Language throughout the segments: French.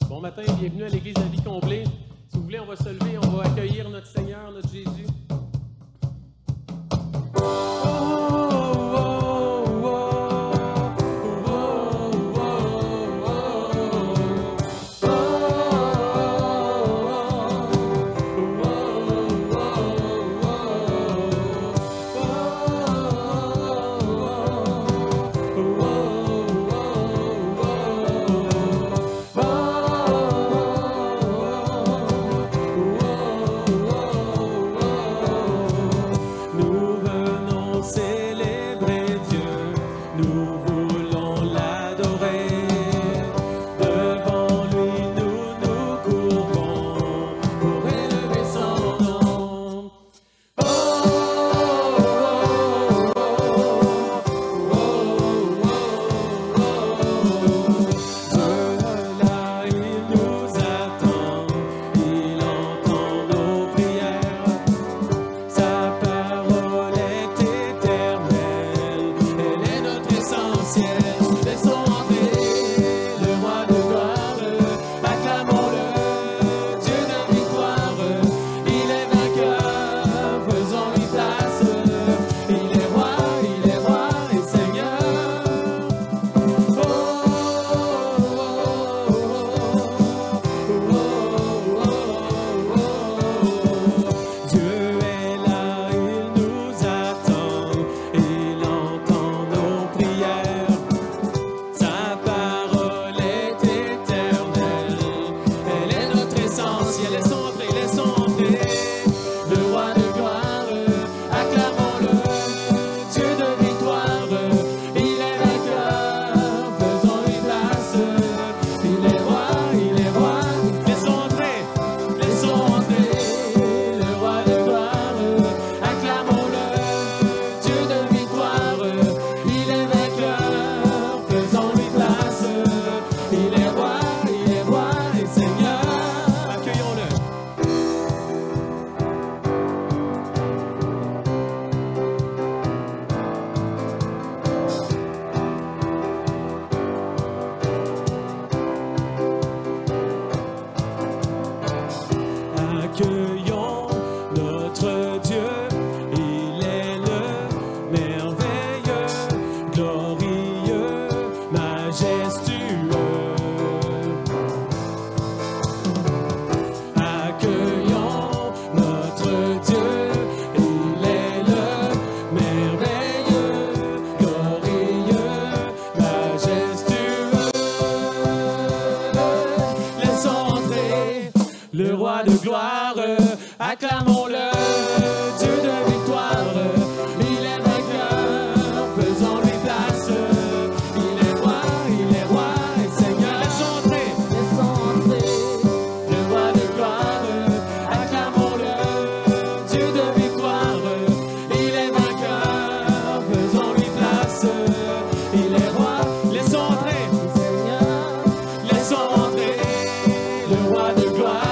Bon matin, bienvenue à l'Église de la Vie Comblée. Si vous voulez, on va se lever, on va accueillir notre Seigneur, notre Jésus. Le roi de gloire, acclamons-le, Dieu de victoire, il est vainqueur, faisons-lui place, il est roi et Seigneur. Laissons entrer, le roi de gloire, acclamons-le, Dieu de victoire, il est vainqueur, faisons-lui place, il est roi. Laissons entrer, Seigneur, laissons entrer, le roi de gloire.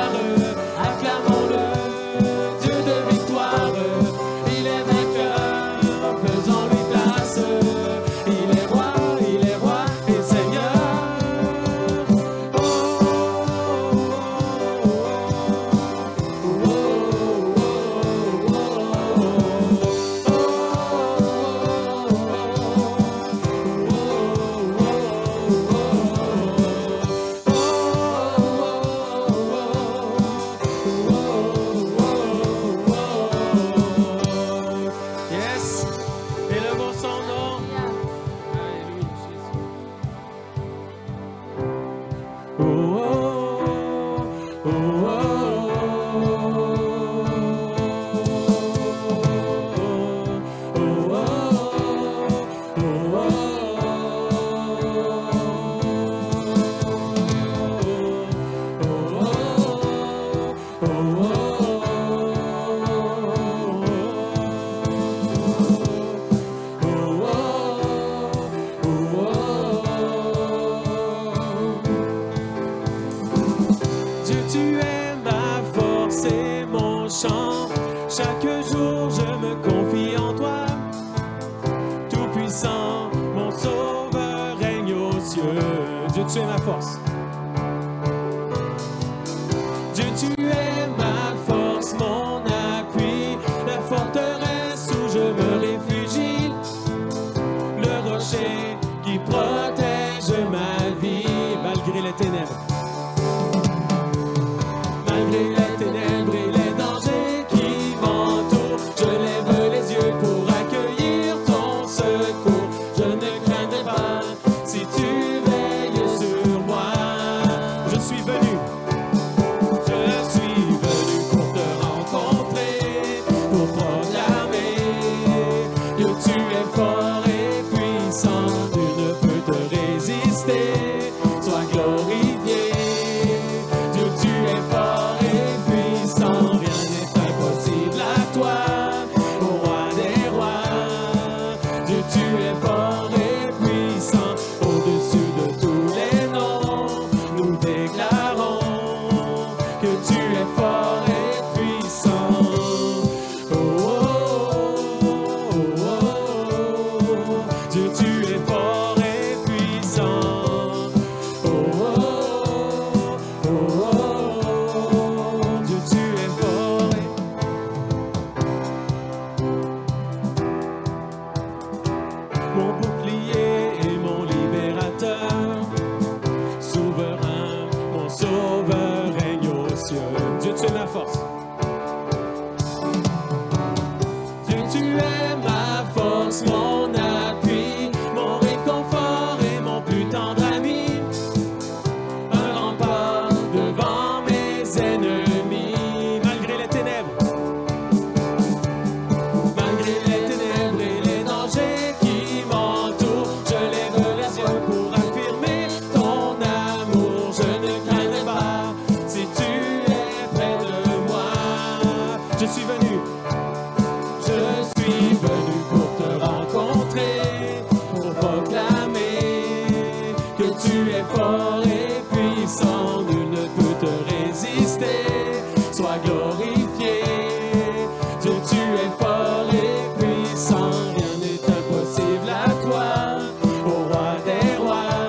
Chaque jour je me confie en toi, Tout-Puissant, mon Sauveur règne aux cieux. Dieu, tu es ma force. que tu es fort et puissant, nul ne peut te résister, sois glorifié. Dieu, tu es fort et puissant, rien n'est impossible à toi, ô roi des rois. Dieu, tu es fort et puissant, au-dessus de tous les noms, nous déclarons que tu es fort et puissant. Oh, oh, oh, oh, oh. Dieu, tu es fort et puissant. Oh, oh, oh, oh, oh. Dieu, tu es fort et mon bouclier et mon libérateur, souverain, mon sauveur règne aux cieux. Dieu, tu es ma force. Dieu, tu es ma force, mon appui, mon réconfort et mon plus tendre ami. Un rempart devant mes ennemis, malgré les ténèbres. Malgré les ténèbres et les dangers qui m'entourent, je lève les yeux pour affirmer ton amour. Je ne craindrai pas si tu es près de moi. Je suis venu pour te rencontrer, pour proclamer que tu es fort et puissant, nul ne peut te résister, sois glorifié. Dieu, tu es fort et puissant, rien n'est impossible à toi, ô roi des rois.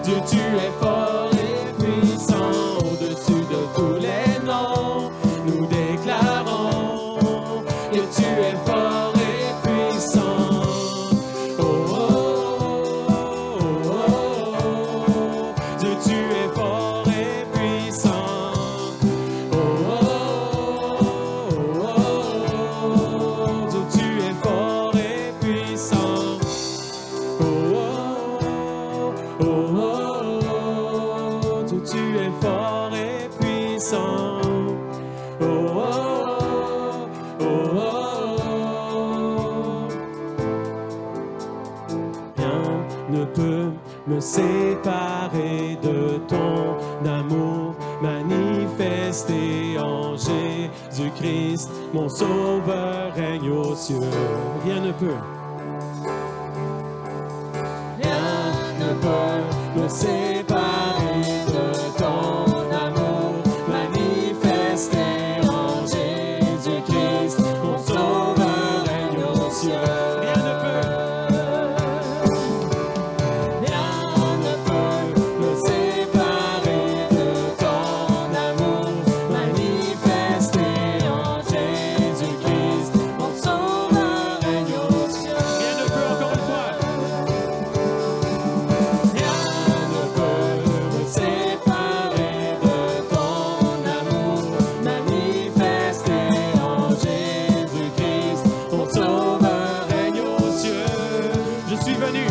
Dieu, tu es fort et puissant, au-dessus de tous les noms, nous déclarons que tu es fort et puissant. Oh, oh, oh, oh, oh. Dieu, tu es fort et puissant. Oh, oh, oh, oh, oh. Dieu, tu es fort et puissant. Oh, oh, oh, oh, oh. Dieu, tu es fort et puissant. Oh, oh, oh, oh, oh. Rien ne peut me séparer de ton amour manifesté en Jésus-Christ. Mon sauveur règne aux cieux. Rien ne peut. Rien ne peut me séparer de ton amour manifesté en Jésus-Christ. Mon sauveur règne aux cieux. Rien ne peut. Rien ne peut me séparer de ton amour manifesté en Jésus-Christ. Mon sauveur règne aux cieux. Rien ne peut, encore une fois. Rien ne peut me séparer de ton amour manifesté en Jésus-Christ. Mon sauveur règne aux cieux. Je suis venu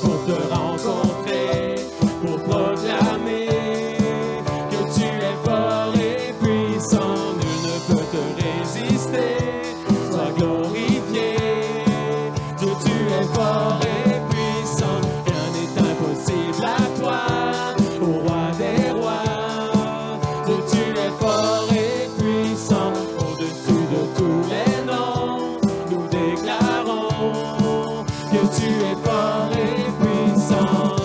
pour te rencontrer, pour proclamer que tu es fort et puissant, nul ne peut te résister, sois glorifié. Dieu, tu es fort et puissant, rien n'est impossible à toi, ô roi des rois. Dieu, tu es fort et puissant, au-dessus de tous les noms, nous déclarons que tu es fort et puissant.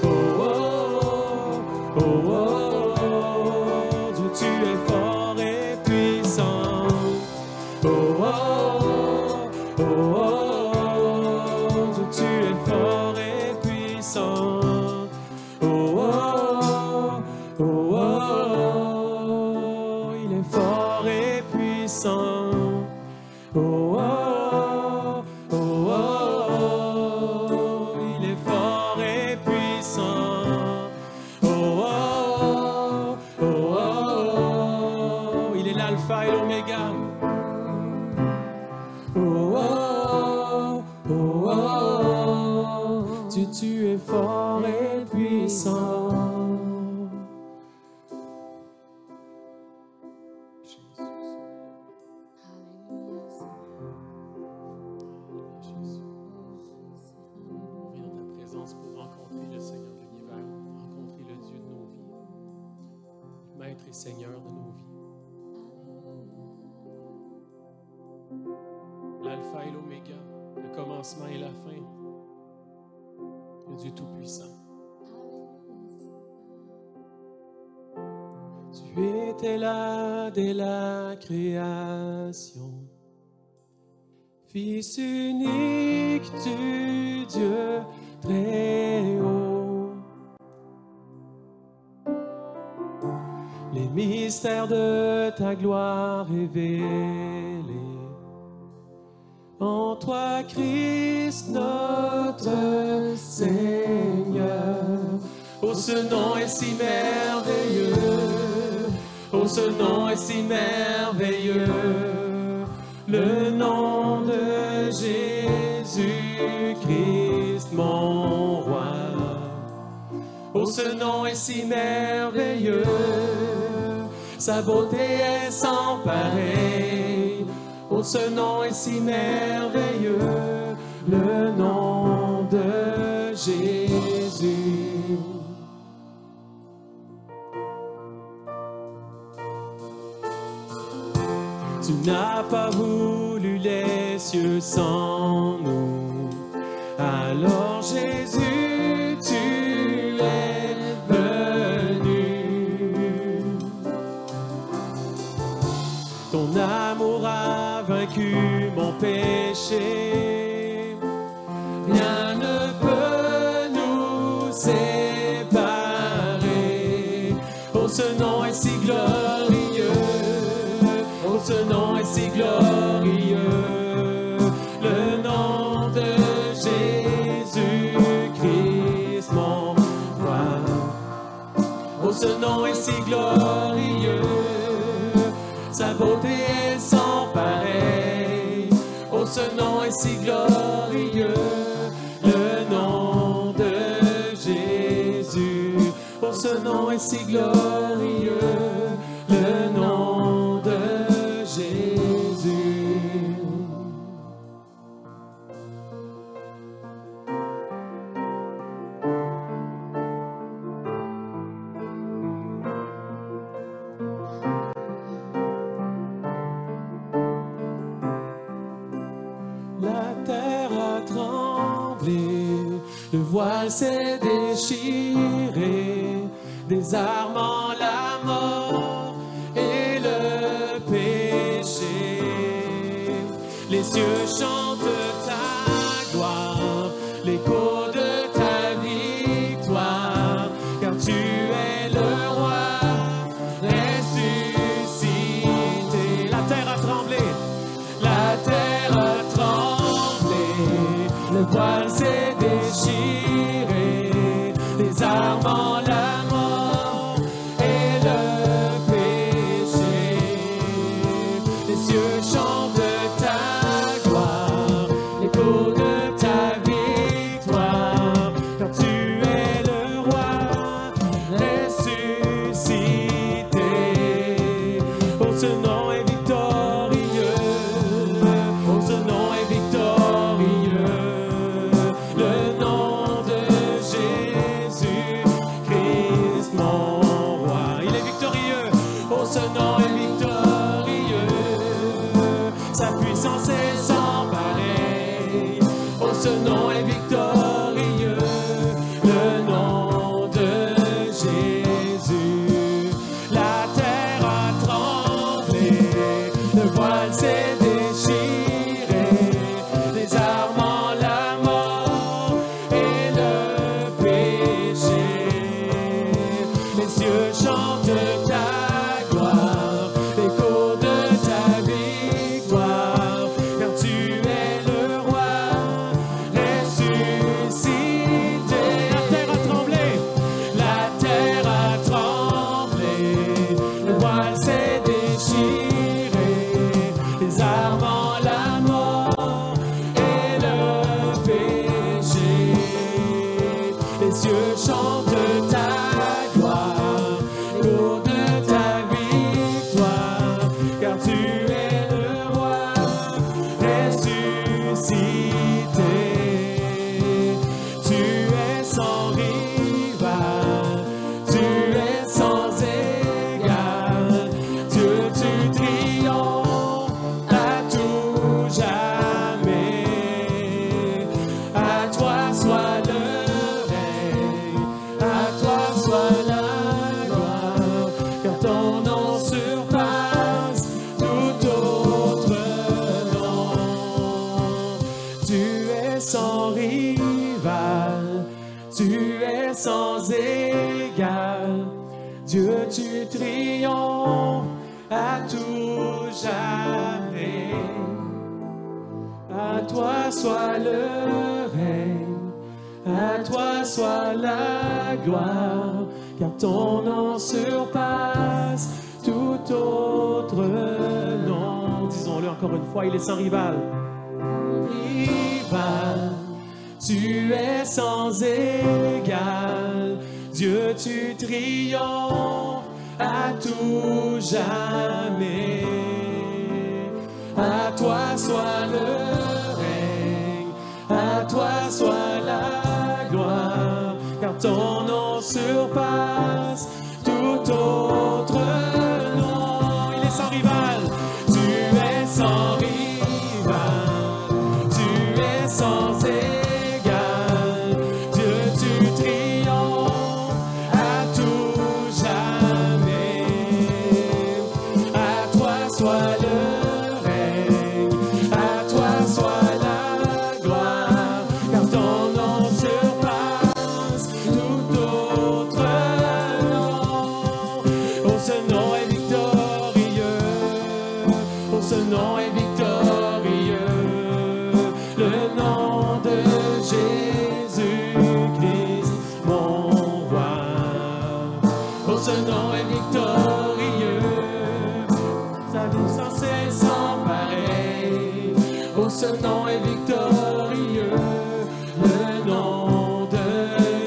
Oh, oh, oh, oh, oh. Dieu, tu es fort et puissant. Oh, oh, oh, oh, oh. Dieu, tu es fort et puissant. Oh, oh, oh, oh, oh. Il est fort et puissant. Oh, oh, oh, oh, oh. Il est fort et puissant. Oh, oh, oh, oh, oh. Il est l'alpha et l'oméga. Oh, oh, oh, oh, oh. Dieu, tu es fort et puissant. Seigneur de nos vies. L'alpha et l'oméga, le commencement et la fin, le Dieu Tout-Puissant. Tu étais là dès la création, Fils unique du Dieu très haut. Les mystères de ta gloire révélés en toi, Christ, notre Seigneur. Oh, ce nom est si merveilleux. Oh, ce nom est si merveilleux. Le nom de Jésus-Christ, mon roi. Oh, ce nom est si merveilleux. Sa beauté est sans pareil. Oh, ce nom est si merveilleux, le nom de Jésus. Tu n'as pas voulu les cieux sans nous. Alors Jésus, tu es venu. Ton amour a vaincu mon péché. Rien ne peut nous séparer. Oh, ce nom est si glorieux. Oh, ce nom est si glorieux. Le nom de Jésus-Christ, mon roi. Oh, ce nom est si glorieux. Sa beauté est sans pareil. Oh, ce nom est si glorieux. Le nom de Jésus. Oh, ce nom est si glorieux. Le nom de Jésus. La terre a tremblé, le voile s'est déchiré, désarmant la mort et le péché. Les cieux chantent ta gloire, l'écho de ta victoire, car tu es le roi ressuscité. La terre a tremblé, la terre a tremblé, le voile s'est déchiré, désarmant la mort et le péché. Les cieux chantent ta gloire, l'écho de ta victoire, car tu es le roi ressuscité. Oh, ce nom est victorieux. Oh, ce nom est victorieux. Le nom de Jésus-Christ, mon roi. Il est victorieux. Oh, ce nom est victorieux. Sa puissance est sans pareil. Oh, ce nom est victorieux. Le nom de Jésus. La terre a tremblé, le voile s'est déchiré, désarmant la mort et le péché. Les cieux chantent ta gloire, l'écho de ta victoire, car tu es le roi ressuscité. sans égal. Dieu, tu triomphes à tout jamais. À toi soit le règne, à toi soit la gloire, car ton nom surpasse tout autre nom. Disons-le encore une fois, il est sans rival. Rival, tu es sans égal. Dieu, tu triomphes à tout jamais. À toi soit le règne, à toi soit la gloire, car ton nom surpasse tout autre nom. Il est sans rival, tu es sans rival, tu es sans égal. Dieu, tu triomphes à tout jamais. À toi soit le ce nom est victorieux, le nom de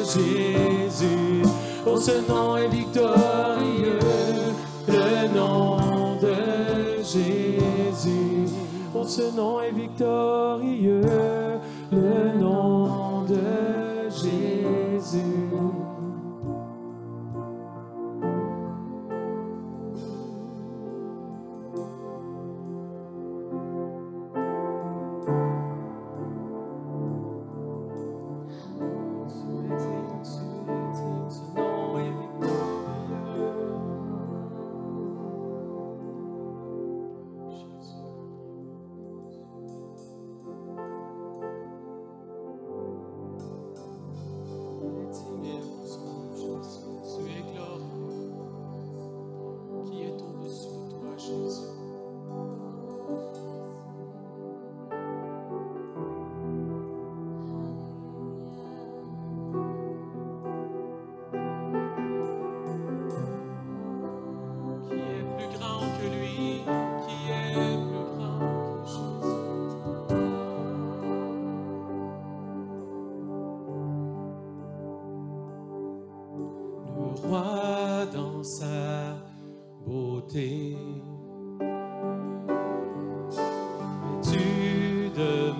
Jésus. Oh, ce nom est victorieux, le nom de Jésus. Oh, ce nom est victorieux, le nom de Jésus. Dans sa beauté, vêtu de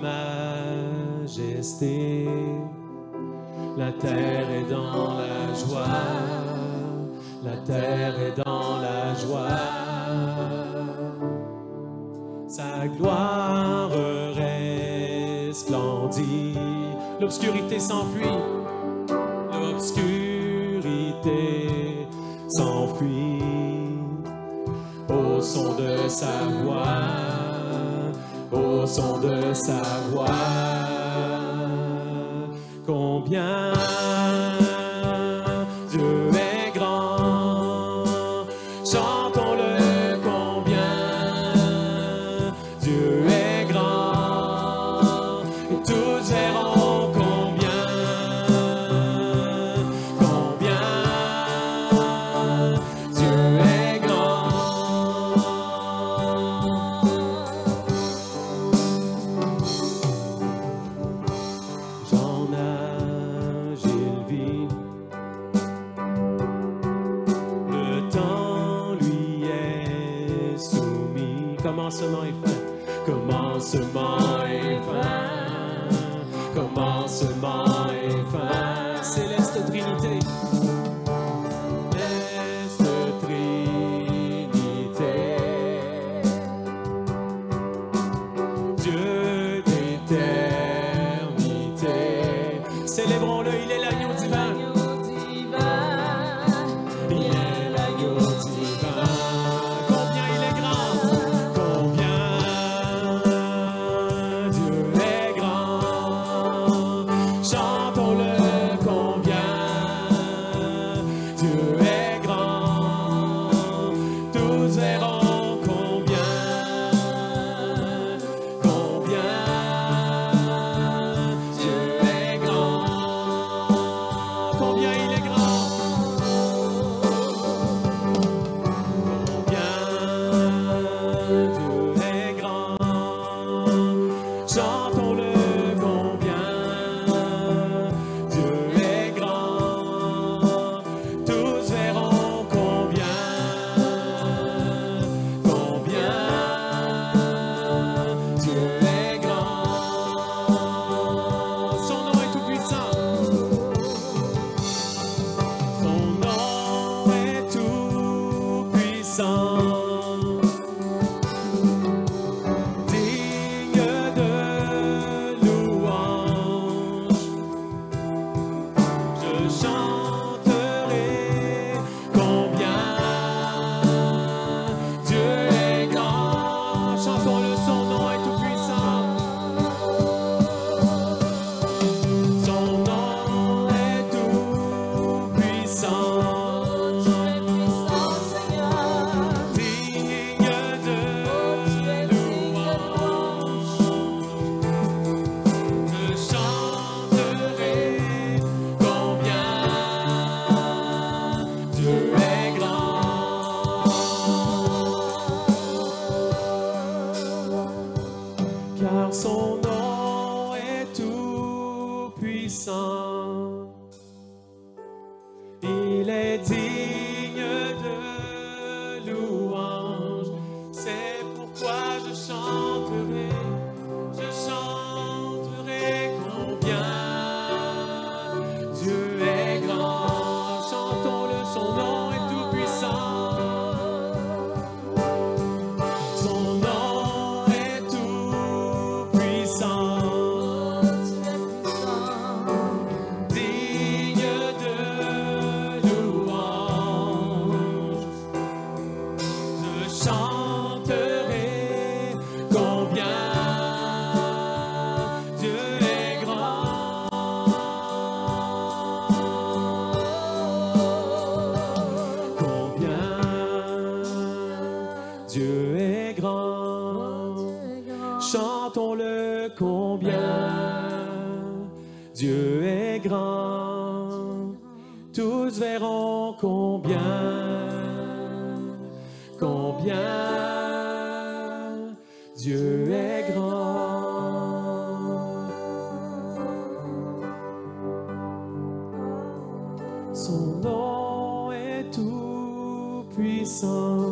majesté, la terre est dans la joie, la terre est dans la joie, sa gloire resplendit, l'obscurité s'enfuit, l'obscurité s'enfuit au son de sa voix, au son de sa voix. Combien Dieu est grand, chantons-le combien Dieu est grand, et tous verront combien Dieu est grand. Jean Agile vit, le temps lui est soumis. Commencement et fin, commencement et fin, commencement et fin. Céleste Trinité. Dieu d'éternité, célébrons-le, il est l'agneau divin. Il est l'agneau divin. Combien il est grand, combien Dieu est grand. Chantons car son nom est tout puissant. Il est digne de louange, c'est pourquoi je chanterai combien Dieu est grand. Chantons-le, son nom est tout puissant. Son nom est tout puissant. Digne de louange. Je chanterai combien Dieu est grand. Combien Dieu est grand. Chantons-le combien Dieu est grand. Tous verront combien Dieu est grand. Son nom est tout puissant.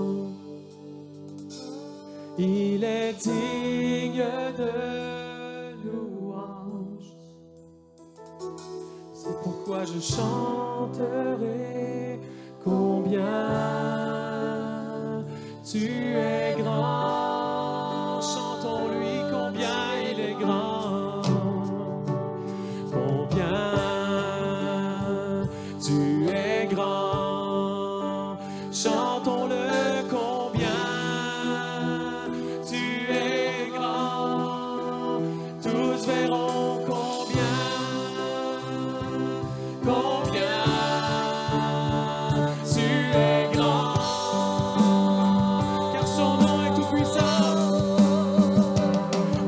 Il est digne de louange. C'est pourquoi je chanterai combien tu es grand. Chantons-lui combien il est grand. Combien tu es grand. Chantons-le combien tu es grand. Tous verront combien tu es grand. Car son nom est tout puissant.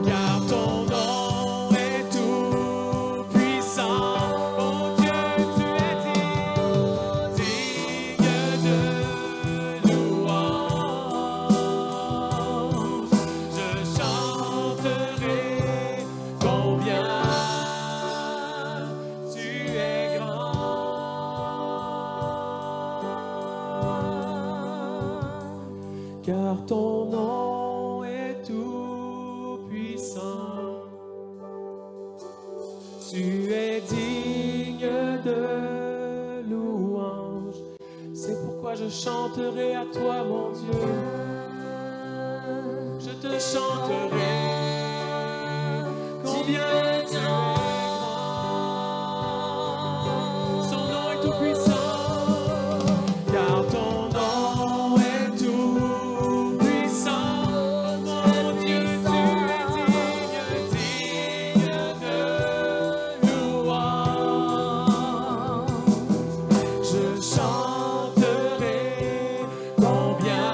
Car ton nom est tout puissant. Oh Dieu, tu es digne de louange. Je chanterai combien tu es grand. Car ton nom est tout puissant. Tu es digne de louange. C'est pourquoi je chanterai à toi, mon Dieu. Je te chanterai combien tu es grand. Son nom est tout puissant. Car ton nom est tout puissant. Mon Dieu, tu es digne de louange. Je chanterai combien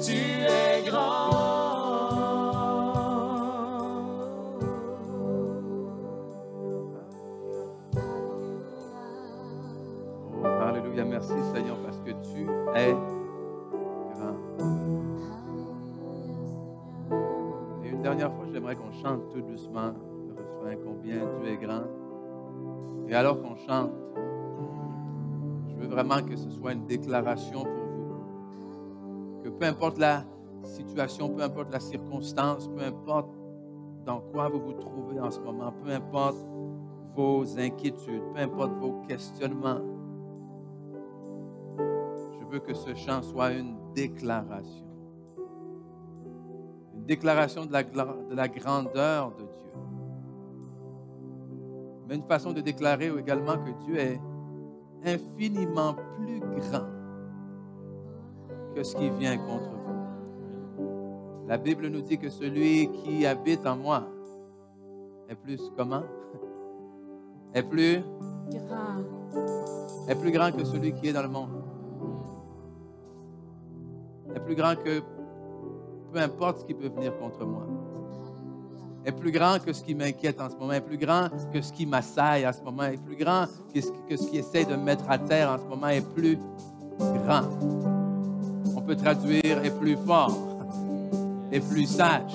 tu es grand. Oh, alléluia, merci Seigneur parce que tu es grand. Et une dernière fois, j'aimerais qu'on chante tout doucement le refrain combien Dieu est grand. Et alors qu'on chante, je veux vraiment que ce soit une déclaration pour vous. Que peu importe la situation, peu importe la circonstance, peu importe dans quoi vous vous trouvez en ce moment, peu importe vos inquiétudes, peu importe vos questionnements, je veux que ce chant soit une déclaration. Une déclaration de la grandeur de Dieu. Mais une façon de déclarer également que Dieu est infiniment plus grand que ce qui vient contre vous. La Bible nous dit que celui qui habite en moi est plus comment? Est plus grand que celui qui est dans le monde. Est plus grand que peu importe ce qui peut venir contre moi. Est plus grand que ce qui m'inquiète en ce moment. Est plus grand que ce qui m'assaille en ce moment. Est plus grand que ce qui essaie de me mettre à terre en ce moment. Est plus grand. On peut traduire est plus fort. et plus sage,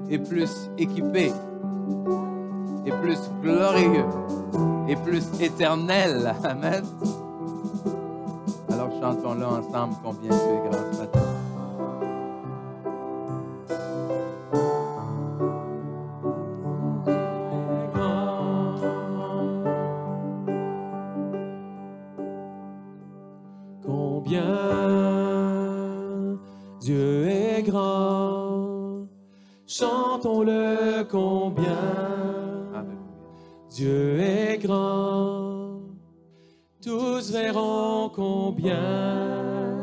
et plus équipé, et plus glorieux, et plus éternel. Amen. Alors chantons-le ensemble combien tu es grand ce matin. Dieu est grand, chantons-le combien. Dieu est grand, tous verront combien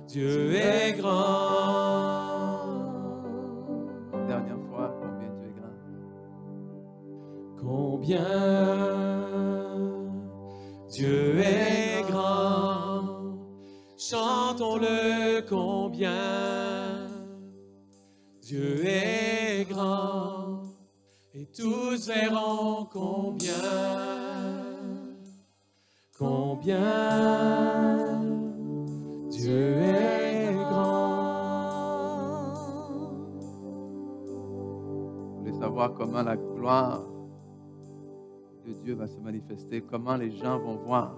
Dieu est grand. Dernière fois, combien Dieu est grand. Combien Dieu est grand, chantons-le combien. Dieu est grand, et tous verront combien Dieu est grand. Vous voulez savoir comment la gloire de Dieu va se manifester, comment les gens vont voir.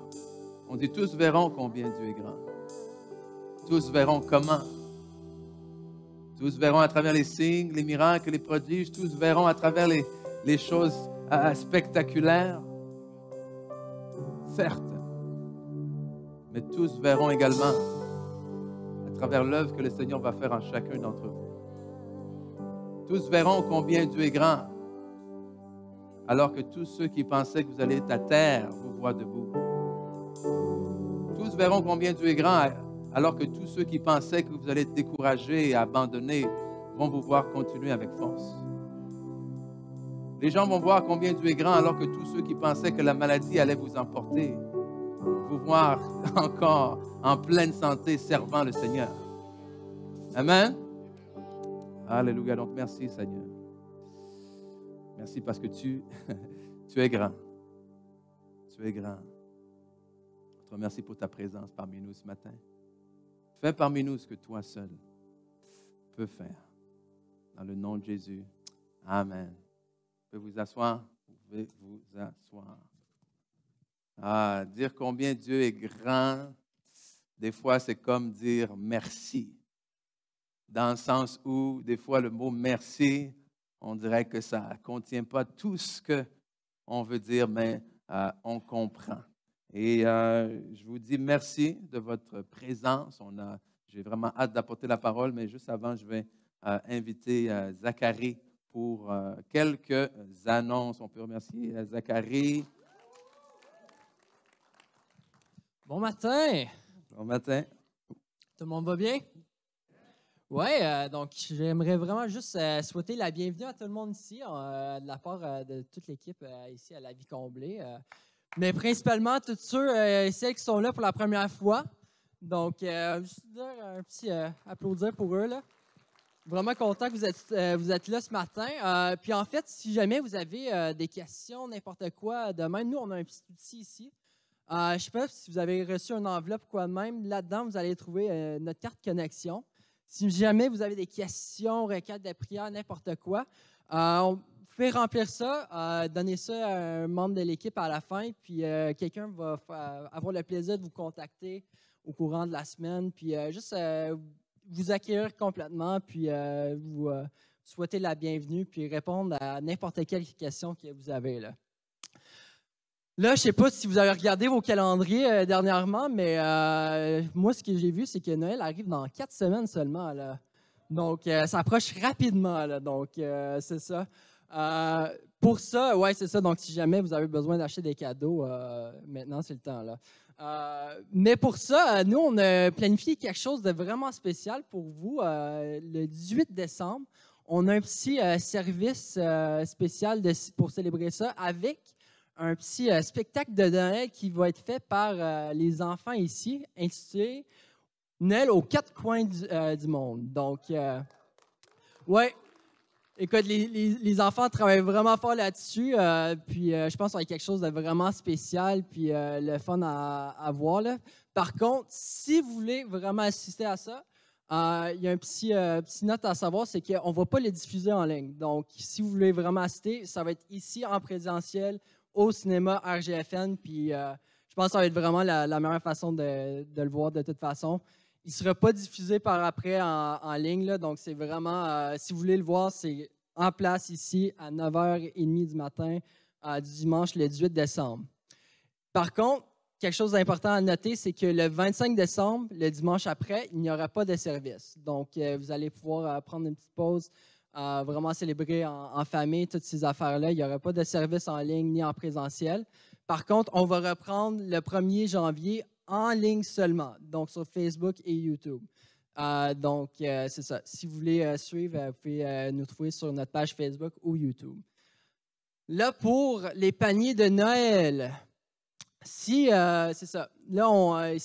On dit tous verront combien Dieu est grand. Tous verront comment. Tous verront à travers les signes, les miracles, les prodiges. Tous verront à travers les choses spectaculaires. Certes. Mais tous verront également à travers l'œuvre que le Seigneur va faire en chacun d'entre vous. Tous verront combien Dieu est grand. Alors que tous ceux qui pensaient que vous allez être à terre vous voient debout. Tous verront combien Dieu est grand, alors que tous ceux qui pensaient que vous allez être découragés et abandonnés vont vous voir continuer avec force. Les gens vont voir combien Dieu est grand, alors que tous ceux qui pensaient que la maladie allait vous emporter, vous voir encore en pleine santé servant le Seigneur. Amen. Alléluia. Donc merci Seigneur. Merci parce que tu es grand. Tu es grand. Je te remercie pour ta présence parmi nous ce matin. Fais parmi nous ce que toi seul peux faire. Dans le nom de Jésus. Amen. Vous pouvez vous asseoir. Vous pouvez vous asseoir. Ah, dire combien Dieu est grand, des fois c'est comme dire merci. Dans le sens où, des fois, le mot merci, on dirait que ça ne contient pas tout ce qu'on veut dire, mais on comprend. Et je vous dis merci de votre présence. J'ai vraiment hâte d'apporter la parole, mais juste avant, je vais inviter Zacharie pour quelques annonces. On peut remercier Zacharie. Bon matin! Bon matin. Tout le monde va bien? Oui, donc j'aimerais vraiment juste souhaiter la bienvenue à tout le monde ici, de la part de toute l'équipe ici à La Vie Comblée. Mais principalement, tous ceux et celles qui sont là pour la première fois. Donc, juste dire un petit applaudir pour eux, là. Vraiment content que vous êtes là ce matin. Puis en fait, si jamais vous avez des questions, n'importe quoi, de même, nous, on a un petit outil ici. Je ne sais pas si vous avez reçu une enveloppe ou quoi de même. Là-dedans, vous allez trouver notre carte connexion. Si jamais vous avez des questions, requêtes de prière, n'importe quoi, vous pouvez remplir ça, donner ça à un membre de l'équipe à la fin, puis quelqu'un va avoir le plaisir de vous contacter au courant de la semaine, puis juste vous accueillir complètement, puis vous souhaiter la bienvenue, puis répondre à n'importe quelle question que vous avez là. Là, je ne sais pas si vous avez regardé vos calendriers dernièrement, mais moi, ce que j'ai vu, c'est que Noël arrive dans 4 semaines seulement. Là. Donc, ça approche rapidement. Là. Donc, c'est ça. Pour ça, ouais, c'est ça. Donc, si jamais vous avez besoin d'acheter des cadeaux, maintenant, c'est le temps. Là. Mais pour ça, nous, on a planifié quelque chose de vraiment spécial pour vous. Le 18 décembre, on a un petit service spécial pour célébrer ça avec un petit spectacle de Noël qui va être fait par les enfants ici, intitulé Noël aux 4 coins du monde. Donc, ouais, écoute, les enfants travaillent vraiment fort là-dessus, puis je pense qu'il y a quelque chose de vraiment spécial, puis le fun à voir. Là. Par contre, si vous voulez vraiment assister à ça, il y a un petit note à savoir, c'est qu'on ne va pas les diffuser en ligne. Donc, si vous voulez vraiment assister, ça va être ici en présentiel au cinéma RGFN. Puis, je pense que ça va être vraiment la meilleure façon de le voir de toute façon. Il ne sera pas diffusé par après en ligne. Là, donc, c'est vraiment, si vous voulez le voir, c'est en place ici à 9h30 du matin du dimanche le 18 décembre. Par contre, quelque chose d'important à noter, c'est que le 25 décembre, le dimanche après, il n'y aura pas de service. Donc, vous allez pouvoir prendre une petite pause, vraiment célébrer en famille, toutes ces affaires-là. Il n'y aura pas de service en ligne ni en présentiel. Par contre, on va reprendre le 1er janvier en ligne seulement, donc sur Facebook et YouTube. Donc, c'est ça. Si vous voulez suivre, vous pouvez nous trouver sur notre page Facebook ou YouTube. Là, pour les paniers de Noël, c'est ça. Là, je ne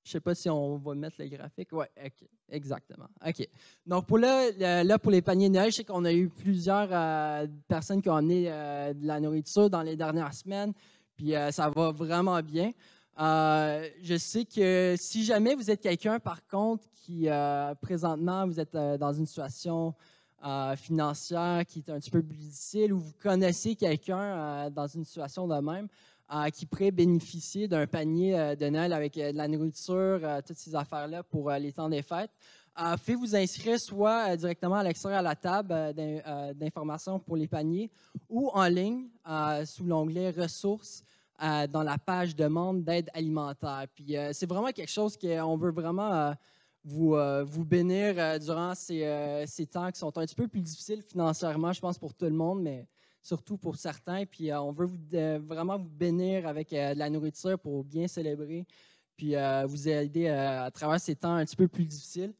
sais pas si on va mettre le graphique. Oui, OK, exactement. OK. Donc, pour les paniers de Noël, je sais qu'on a eu plusieurs personnes qui ont amené de la nourriture dans les dernières semaines, puis ça va vraiment bien. Je sais que si jamais vous êtes quelqu'un, par contre, qui présentement, vous êtes dans une situation financière qui est un petit peu plus difficile ou vous connaissez quelqu'un dans une situation de même, qui pourrait bénéficier d'un panier de Noël avec de la nourriture, toutes ces affaires-là pour les temps des fêtes. Vous pouvez vous inscrire soit directement à l'extérieur à la table d'information pour les paniers ou en ligne sous l'onglet ressources dans la page demande d'aide alimentaire. Puis c'est vraiment quelque chose qu'on veut vraiment vous bénir durant ces temps qui sont un petit peu plus difficiles financièrement, je pense, pour tout le monde, mais surtout pour certains. Puis on veut vraiment vous bénir avec de la nourriture pour bien célébrer, puis vous aider à travers ces temps un petit peu plus difficiles.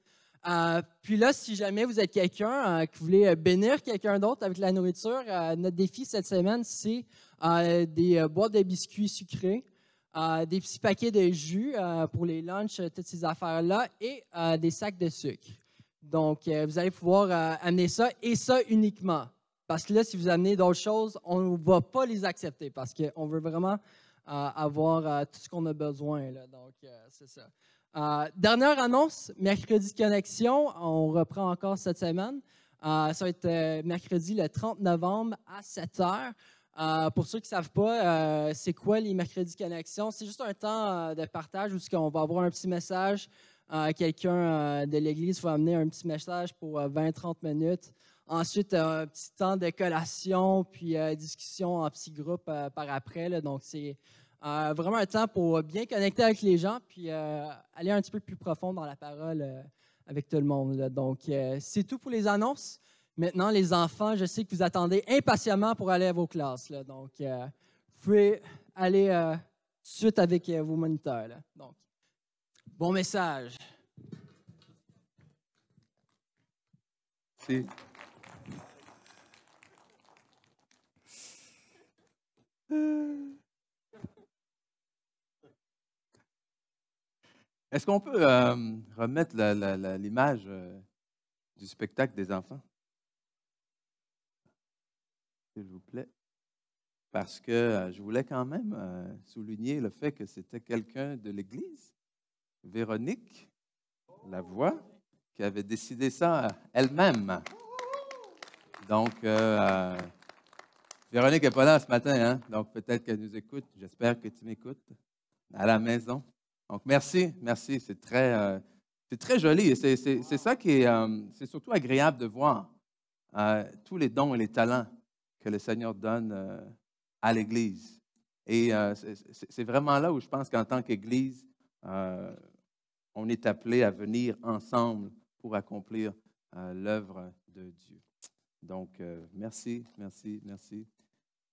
Puis là, si jamais vous êtes quelqu'un qui voulait bénir quelqu'un d'autre avec la nourriture, notre défi cette semaine, c'est des boîtes de biscuits sucrés, des petits paquets de jus pour les lunchs, toutes ces affaires-là, et des sacs de sucre. Donc, vous allez pouvoir amener ça, et ça uniquement. Parce que là, si vous amenez d'autres choses, on ne va pas les accepter parce qu'on veut vraiment avoir tout ce qu'on a besoin. Là. Donc, c'est ça. Dernière annonce, Mercredi Connexion, on reprend encore cette semaine. Ça va être mercredi le 30 novembre à 7h. Pour ceux qui ne savent pas, c'est quoi les Mercredis Connexion? C'est juste un temps de partage où on va avoir un petit message. Quelqu'un de l'Église va amener un petit message pour 20-30 minutes. Ensuite, un petit temps de collation, puis discussion en petits groupes par après. Là. Donc, c'est vraiment un temps pour bien connecter avec les gens, puis aller un petit peu plus profond dans la parole avec tout le monde. Là. Donc, c'est tout pour les annonces. Maintenant, les enfants, je sais que vous attendez impatiemment pour aller à vos classes. Là. Donc, vous pouvez aller tout de suite avec vos moniteurs. Là. Donc, bon message. Merci. Est-ce qu'on peut remettre l'image du spectacle des enfants? S'il vous plaît. Parce que je voulais quand même souligner le fait que c'était quelqu'un de l'Église, Véronique Lavoie, qui avait décidé ça elle-même. Donc, Véronique n'est pas là ce matin, hein? Donc peut-être qu'elle nous écoute. J'espère que tu m'écoutes à la maison. Donc, merci. C'est très joli. Et c'est ça qui est, c'est surtout agréable de voir tous les dons et les talents que le Seigneur donne à l'Église. Et c'est vraiment là où je pense qu'en tant qu'Église, on est appelé à venir ensemble pour accomplir l'œuvre de Dieu. Donc, merci.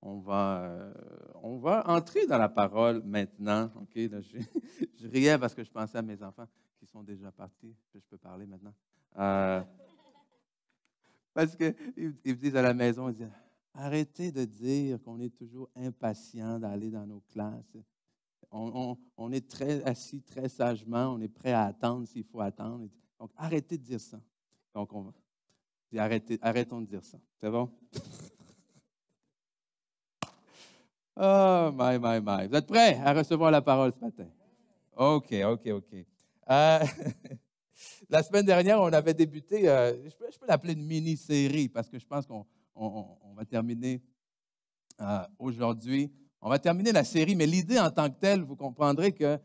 On va entrer dans la parole maintenant. OK, là, je riais parce que je pensais à mes enfants qui sont déjà partis, que je peux parler maintenant. Parce qu'ils me disent à la maison, ils disent, arrêtez de dire qu'on est toujours impatient d'aller dans nos classes. On est très assis, très sagement, on est prêt à attendre s'il faut attendre. Donc, arrêtez de dire ça. Donc, on va dire, arrêtons de dire ça. C'est bon? Oh, my. Vous êtes prêts à recevoir la parole ce matin? OK. La semaine dernière, on avait débuté, je peux l'appeler une mini-série parce que je pense qu'on va terminer aujourd'hui. On va terminer la série, mais l'idée en tant que telle, vous comprendrez que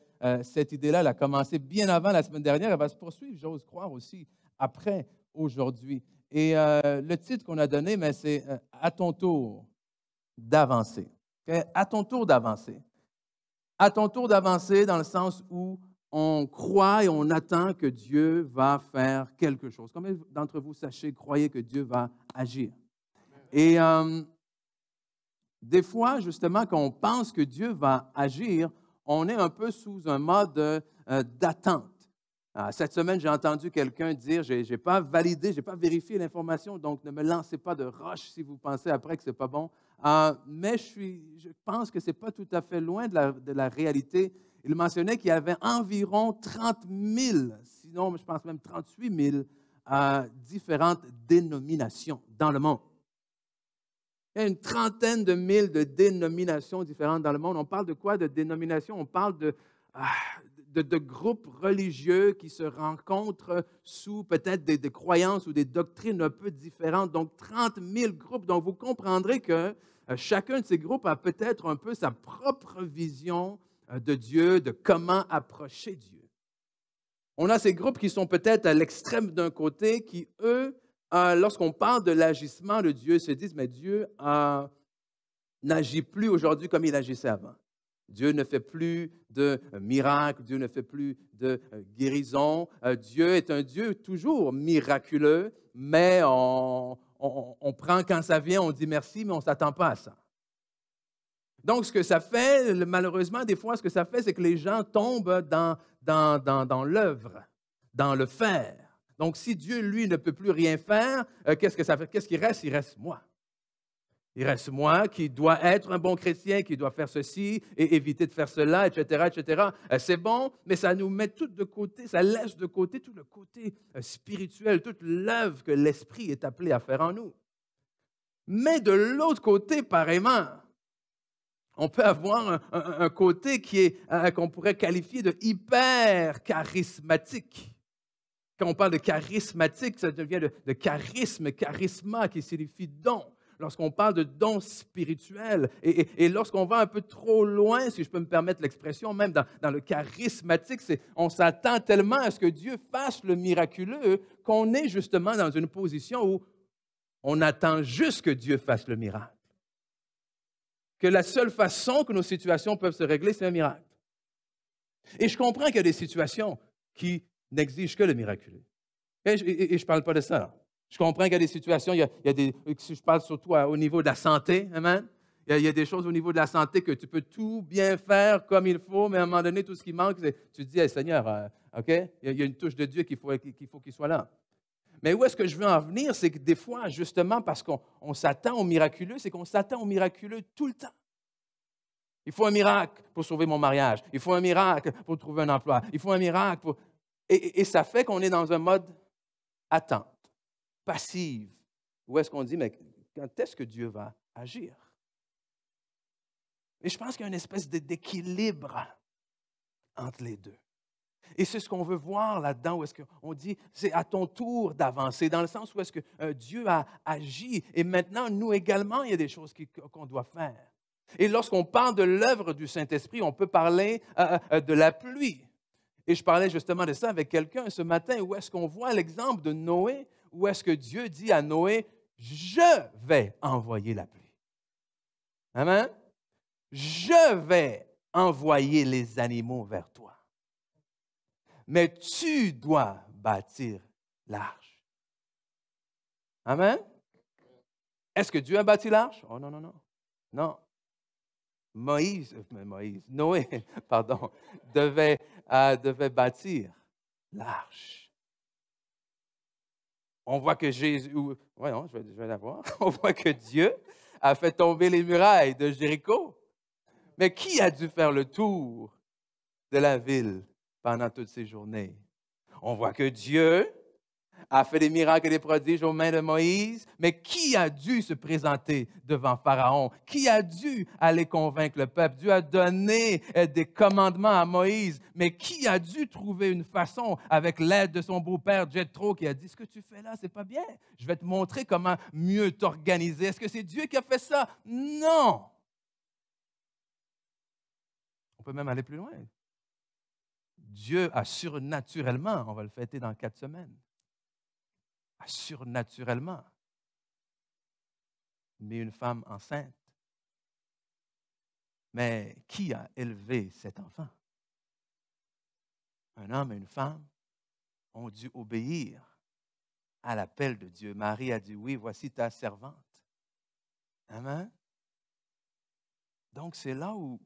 cette idée-là, elle a commencé bien avant la semaine dernière. Elle va se poursuivre, j'ose croire aussi, après aujourd'hui. Et le titre qu'on a donné, mais c'est À ton tour d'avancer. Okay? À ton tour d'avancer. À ton tour d'avancer dans le sens où on croit et on attend que Dieu va faire quelque chose. Combien d'entre vous, sachez, croyez que Dieu va agir? Et des fois, justement, quand on pense que Dieu va agir, on est un peu sous un mode d'attente. Cette semaine, j'ai entendu quelqu'un dire, je n'ai pas validé, je n'ai pas vérifié l'information, donc ne me lancez pas de roche si vous pensez après que ce n'est pas bon. Mais je pense que ce n'est pas tout à fait loin de la réalité. Il mentionnait qu'il y avait environ 30 000, sinon je pense même 38 000 différentes dénominations dans le monde. Il y a une trentaine de mille de dénominations différentes dans le monde. On parle de quoi, de dénominations? On parle de groupes religieux qui se rencontrent sous peut-être des croyances ou des doctrines un peu différentes. Donc, 30 000 groupes. Donc, vous comprendrez que chacun de ces groupes a peut-être un peu sa propre vision de Dieu, de comment approcher Dieu. On a ces groupes qui sont peut-être à l'extrême d'un côté, qui, eux, lorsqu'on parle de l'agissement de Dieu, se disent, mais Dieu n'agit plus aujourd'hui comme il agissait avant. Dieu ne fait plus de miracles, Dieu ne fait plus de guérison. Dieu est un Dieu toujours miraculeux, mais on prend quand ça vient, on dit merci, mais on ne s'attend pas à ça. Donc, ce que ça fait, malheureusement, des fois, ce que ça fait, c'est que les gens tombent dans l'œuvre, dans le faire. Donc, si Dieu, lui, ne peut plus rien faire, qu'est-ce que ça fait? Qu'est-ce qui reste? Il reste moi. Il reste moi qui dois être un bon chrétien, qui doit faire ceci et éviter de faire cela, etc., etc. C'est bon, mais ça nous met tout de côté, ça laisse de côté tout le côté spirituel, toute l'œuvre que l'Esprit est appelé à faire en nous. Mais de l'autre côté, pareillement, on peut avoir un côté qu'on pourrait qualifier de hyper charismatique. Quand on parle de charismatique, ça devient de charisme, charisma qui signifie don. Lorsqu'on parle de don spirituel et lorsqu'on va un peu trop loin, si je peux me permettre l'expression, même dans le charismatique, on s'attend tellement à ce que Dieu fasse le miraculeux qu'on est justement dans une position où on attend juste que Dieu fasse le miracle. Que la seule façon que nos situations peuvent se régler, c'est un miracle. Et je comprends qu'il y a des situations qui n'exigent que le miraculeux. Et je ne parle pas de ça. Je comprends qu'il y a des situations, si je parle surtout au niveau de la santé, amen, il y a des choses au niveau de la santé que tu peux tout bien faire comme il faut, mais à un moment donné, tout ce qui manque, tu te dis, hey, Seigneur, OK, il y a une touche de Dieu qu'il faut qu'il soit là. Mais où est-ce que je veux en venir? C'est que des fois, justement, parce qu'on s'attend au miraculeux, c'est qu'on s'attend au miraculeux tout le temps. Il faut un miracle pour sauver mon mariage. Il faut un miracle pour trouver un emploi. Il faut un miracle pour... Et ça fait qu'on est dans un mode attente, passive. Où est-ce qu'on dit, mais quand est-ce que Dieu va agir? Et je pense qu'il y a une espèce d'équilibre entre les deux. Et c'est ce qu'on veut voir là-dedans, où est-ce qu'on dit, c'est à ton tour d'avancer, dans le sens où est-ce que Dieu a agi. Et maintenant, nous également, il y a des choses qu'on doit faire. Et lorsqu'on parle de l'œuvre du Saint-Esprit, on peut parler de la pluie. Et je parlais justement de ça avec quelqu'un ce matin, où est-ce qu'on voit l'exemple de Noé, où est-ce que Dieu dit à Noé, « Je vais envoyer la pluie. » Amen? « Je vais envoyer les animaux vers toi. Mais tu dois bâtir l'arche. » Amen? Est-ce que Dieu a bâti l'arche? Oh non, non, non. Non. Noé, pardon, devait bâtir l'arche. On voit que Jésus, voyons, je vais la voir. On voit que Dieu a fait tomber les murailles de Jéricho. Mais qui a dû faire le tour de la ville pendant toutes ces journées? On voit que Dieu a fait des miracles et des prodiges aux mains de Moïse, mais qui a dû se présenter devant Pharaon? Qui a dû aller convaincre le peuple? Dieu a donné des commandements à Moïse, mais qui a dû trouver une façon, avec l'aide de son beau-père Jethro, qui a dit, ce que tu fais là, c'est pas bien. Je vais te montrer comment mieux t'organiser. Est-ce que c'est Dieu qui a fait ça? Non! On peut même aller plus loin. Dieu a surnaturellement, on va le fêter dans 4 semaines, a surnaturellement mis une femme enceinte. Mais qui a élevé cet enfant? Un homme et une femme ont dû obéir à l'appel de Dieu. Marie a dit, oui, voici ta servante. Amen. Donc, c'est là où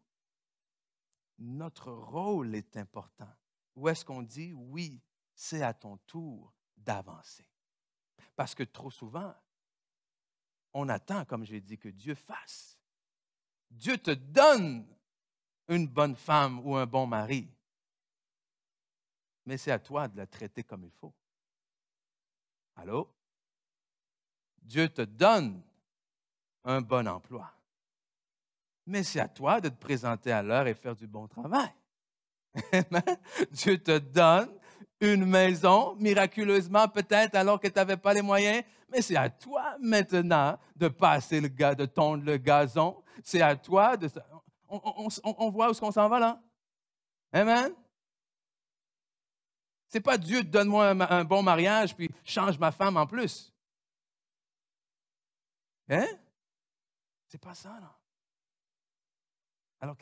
notre rôle est important. Où est-ce qu'on dit, oui, c'est à ton tour d'avancer. Parce que trop souvent, on attend, comme j'ai dit, que Dieu fasse. Dieu te donne une bonne femme ou un bon mari. Mais c'est à toi de la traiter comme il faut. Allô? Dieu te donne un bon emploi. Mais c'est à toi de te présenter à l'heure et faire du bon travail. Dieu te donne une maison, miraculeusement peut-être alors que tu n'avais pas les moyens, mais c'est à toi maintenant de passer de tondre le gazon. C'est à toi de... On voit où est-ce qu'on s'en va là? Amen? C'est pas Dieu, donne-moi un bon mariage, puis change ma femme en plus. Hein? C'est pas ça, là. Alors,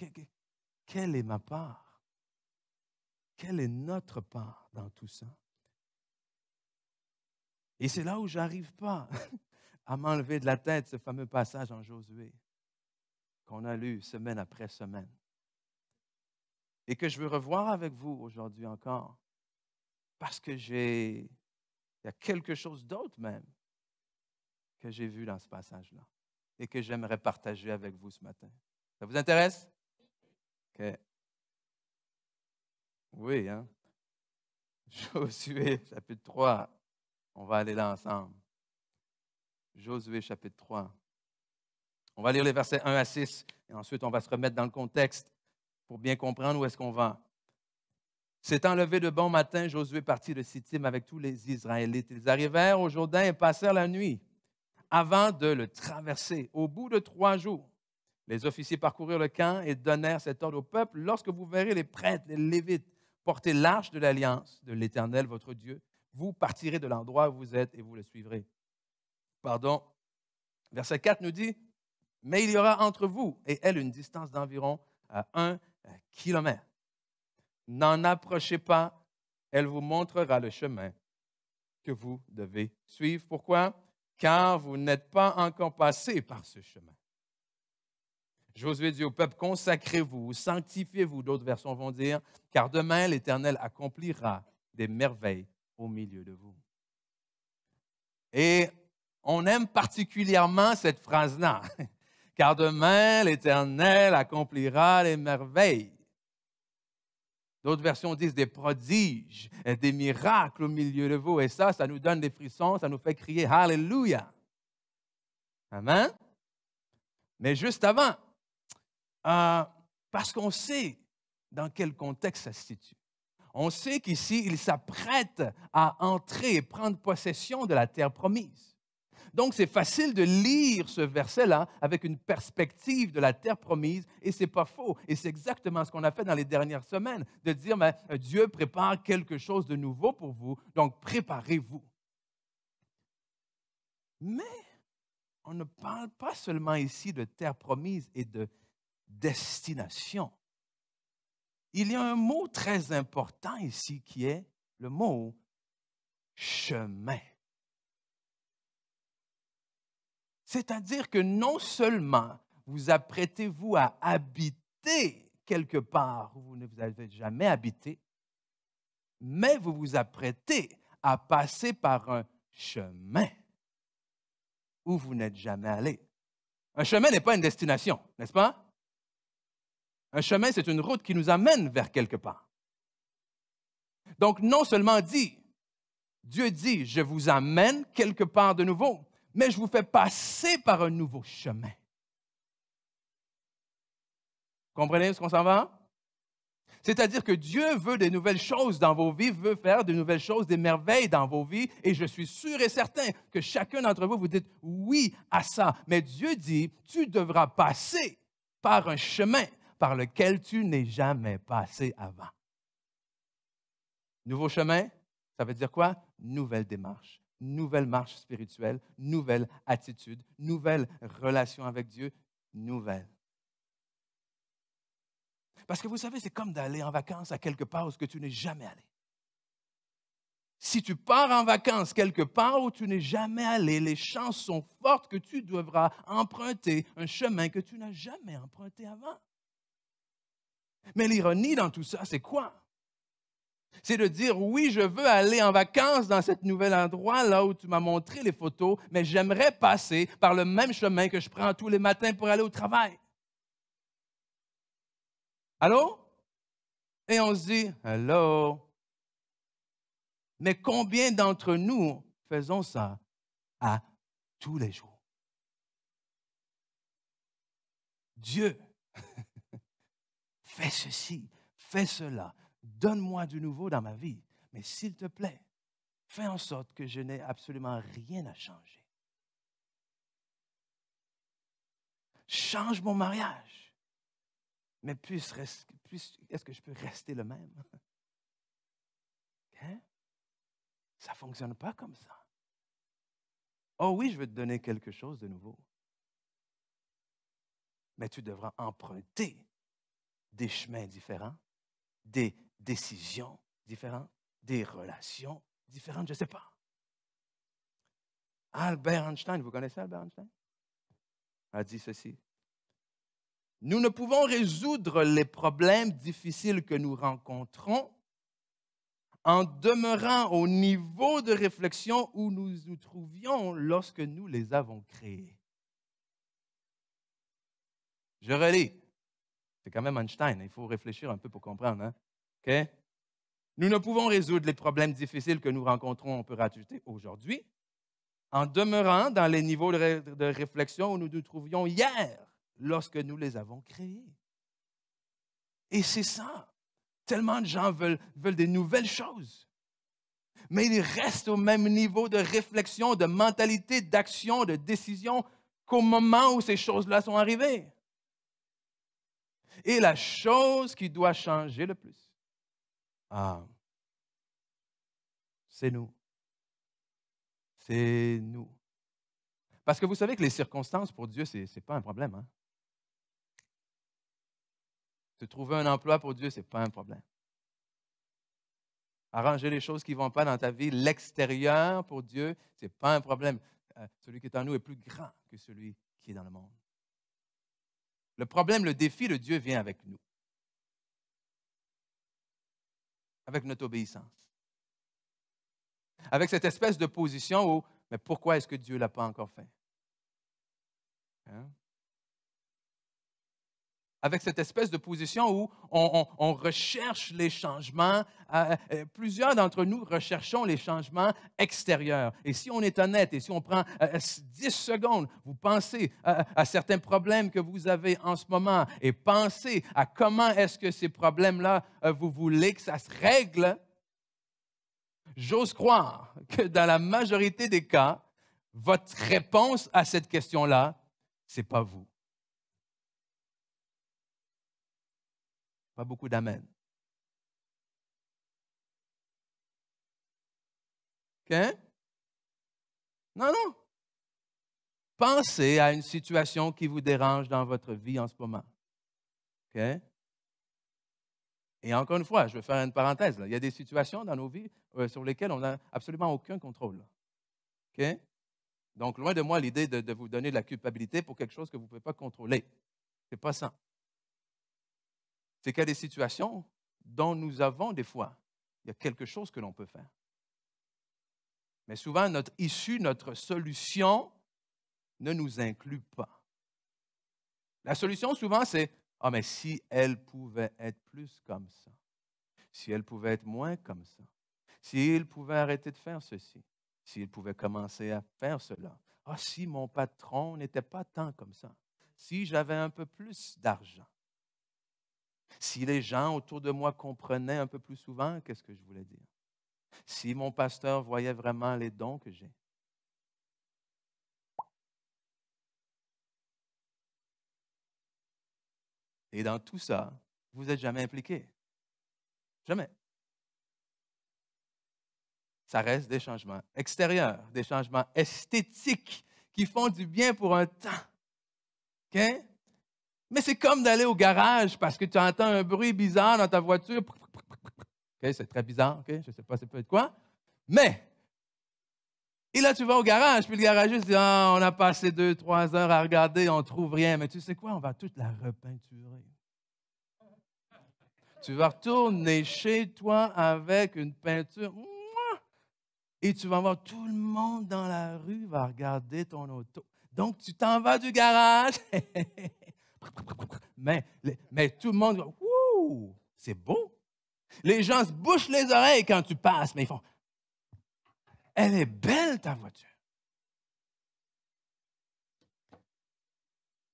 quelle est ma part? Quelle est notre part dans tout ça? Et c'est là où je n'arrive pas à m'enlever de la tête ce fameux passage en Josué qu'on a lu semaine après semaine et que je veux revoir avec vous aujourd'hui encore parce que il y a quelque chose d'autre même que j'ai vu dans ce passage-là et que j'aimerais partager avec vous ce matin. Ça vous intéresse? OK. Oui, hein? Josué, chapitre 3. On va aller là ensemble. Josué, chapitre 3. On va lire les versets 1 à 6 et ensuite on va se remettre dans le contexte pour bien comprendre où est-ce qu'on va. S'étant levé de bon matin, Josué partit de Sittim avec tous les Israélites. Ils arrivèrent au Jourdain et passèrent la nuit avant de le traverser. Au bout de 3 jours, les officiers parcoururent le camp et donnèrent cet ordre au peuple. Lorsque vous verrez les prêtres, les Lévites, porter l'arche de l'Alliance de l'Éternel, votre Dieu, vous partirez de l'endroit où vous êtes et vous le suivrez. Verset 4 nous dit, « Mais il y aura entre vous et elle une distance d'environ 1 kilomètre. N'en approchez pas, elle vous montrera le chemin que vous devez suivre. Pourquoi? Car vous n'êtes pas encore passé par ce chemin. » Josué dit au peuple, « Consacrez-vous, sanctifiez-vous », d'autres versions vont dire, « car demain l'Éternel accomplira des merveilles au milieu de vous. » Et on aime particulièrement cette phrase-là, « car demain l'Éternel accomplira les merveilles ». D'autres versions disent des prodiges, des miracles au milieu de vous. Et ça nous donne des frissons, ça nous fait crier « Alléluia ». Amen. Mais juste avant, parce qu'on sait dans quel contexte ça se situe. On sait qu'ici, il s'apprête à entrer et prendre possession de la terre promise. Donc, c'est facile de lire ce verset-là avec une perspective de la terre promise, et ce n'est pas faux. Et c'est exactement ce qu'on a fait dans les dernières semaines, de dire, mais Dieu prépare quelque chose de nouveau pour vous, donc préparez-vous. Mais on ne parle pas seulement ici de terre promise et de destination. Il y a un mot très important ici qui est le mot chemin. C'est-à-dire que non seulement vous apprêtez-vous à habiter quelque part où vous ne vous avez jamais habité, mais vous vous apprêtez à passer par un chemin où vous n'êtes jamais allé. Un chemin n'est pas une destination, n'est-ce pas? Un chemin, c'est une route qui nous amène vers quelque part. Donc, non seulement dit, Dieu dit, je vous amène quelque part de nouveau, mais je vous fais passer par un nouveau chemin. Comprenez ce qu'on s'en va? C'est-à-dire que Dieu veut des nouvelles choses dans vos vies, veut faire de nouvelles choses, des merveilles dans vos vies, et je suis sûr et certain que chacun d'entre vous, vous dites oui à ça. Mais Dieu dit, tu devras passer par un chemin par lequel tu n'es jamais passé avant. Nouveau chemin, ça veut dire quoi? Nouvelle démarche, nouvelle marche spirituelle, nouvelle attitude, nouvelle relation avec Dieu, nouvelle. Parce que vous savez, c'est comme d'aller en vacances à quelque part où tu n'es jamais allé. Si tu pars en vacances quelque part où tu n'es jamais allé, les chances sont fortes que tu devras emprunter un chemin que tu n'as jamais emprunté avant. Mais l'ironie dans tout ça, c'est quoi? C'est de dire, oui, je veux aller en vacances dans cet nouvel endroit, là où tu m'as montré les photos, mais j'aimerais passer par le même chemin que je prends tous les matins pour aller au travail. Allô? Et on se dit, allô? Mais combien d'entre nous faisons ça à tous les jours? Dieu, fais ceci, fais cela, donne-moi du nouveau dans ma vie, mais s'il te plaît, fais en sorte que je n'ai absolument rien à changer. Change mon mariage. Mais est-ce que je peux rester le même? Hein? Ça ne fonctionne pas comme ça. Oh oui, je veux te donner quelque chose de nouveau. Mais tu devras emprunter des chemins différents, des décisions différentes, des relations différentes, je ne sais pas. Albert Einstein, vous connaissez Albert Einstein? A dit ceci. Nous ne pouvons résoudre les problèmes difficiles que nous rencontrons en demeurant au niveau de réflexion où nous nous trouvions lorsque nous les avons créés. Je relis. C'est quand même Einstein, il faut réfléchir un peu pour comprendre. Hein? Okay? Nous ne pouvons résoudre les problèmes difficiles que nous rencontrons, on peut rajouter aujourd'hui, en demeurant dans les niveaux de réflexion où nous nous trouvions hier, lorsque nous les avons créés. Et c'est ça. Tellement de gens veulent des nouvelles choses. Mais ils restent au même niveau de réflexion, de mentalité, d'action, de décision qu'au moment où ces choses-là sont arrivées. Et la chose qui doit changer le plus, c'est nous. C'est nous. Parce que vous savez que les circonstances pour Dieu, ce n'est pas un problème. Hein? Se trouver un emploi pour Dieu, ce n'est pas un problème. Arranger les choses qui ne vont pas dans ta vie, l'extérieur pour Dieu, ce n'est pas un problème. Celui qui est en nous est plus grand que celui qui est dans le monde. Le problème, le défi de Dieu vient avec nous, avec notre obéissance, avec cette espèce de position où, mais pourquoi est-ce que Dieu ne l'a pas encore fait? Hein? Avec cette espèce de position où on recherche les changements. Plusieurs d'entre nous recherchons les changements extérieurs. Et si on est honnête et si on prend 10 secondes, vous pensez à certains problèmes que vous avez en ce moment et pensez à comment est-ce que ces problèmes-là, vous voulez que ça se règle, j'ose croire que dans la majorité des cas, votre réponse à cette question-là, ce n'est pas vous. Pas beaucoup d'amen. OK? Non, non. Pensez à une situation qui vous dérange dans votre vie en ce moment. OK? Et encore une fois, je vais faire une parenthèse. Là. Il y a des situations dans nos vies sur lesquelles on n'a absolument aucun contrôle. Là. OK? Donc, loin de moi l'idée de vous donner de la culpabilité pour quelque chose que vous ne pouvez pas contrôler. Ce n'est pas ça. C'est qu'il y a des situations dont nous avons des fois, il y a quelque chose que l'on peut faire. Mais souvent, notre issue, notre solution ne nous inclut pas. La solution, souvent, c'est « Ah, mais si elle pouvait être plus comme ça, si elle pouvait être moins comme ça, S'il pouvait arrêter de faire ceci, s'il pouvait commencer à faire cela. Ah, si mon patron n'était pas tant comme ça, si j'avais un peu plus d'argent, si les gens autour de moi comprenaient un peu plus souvent qu'est-ce que je voulais dire, si mon pasteur voyait vraiment les dons que j'ai. Et dans tout ça, vous n'êtes jamais impliqué. Jamais. Ça reste des changements extérieurs, des changements esthétiques qui font du bien pour un temps. OK? Mais c'est comme d'aller au garage parce que tu entends un bruit bizarre dans ta voiture. OK, c'est très bizarre, OK? Je ne sais pas, ça peut être quoi. Mais, et là, tu vas au garage, puis le garagiste dit, ah, on a passé 2-3 heures à regarder, on ne trouve rien. Mais tu sais quoi? On va toute la repeinturer. Tu vas retourner chez toi avec une peinture. Et tu vas voir tout le monde dans la rue va regarder ton auto. Donc, tu t'en vas du garage. mais tout le monde va, ouh, c'est beau. Les gens se bouchent les oreilles quand tu passes, mais ils font, elle est belle ta voiture.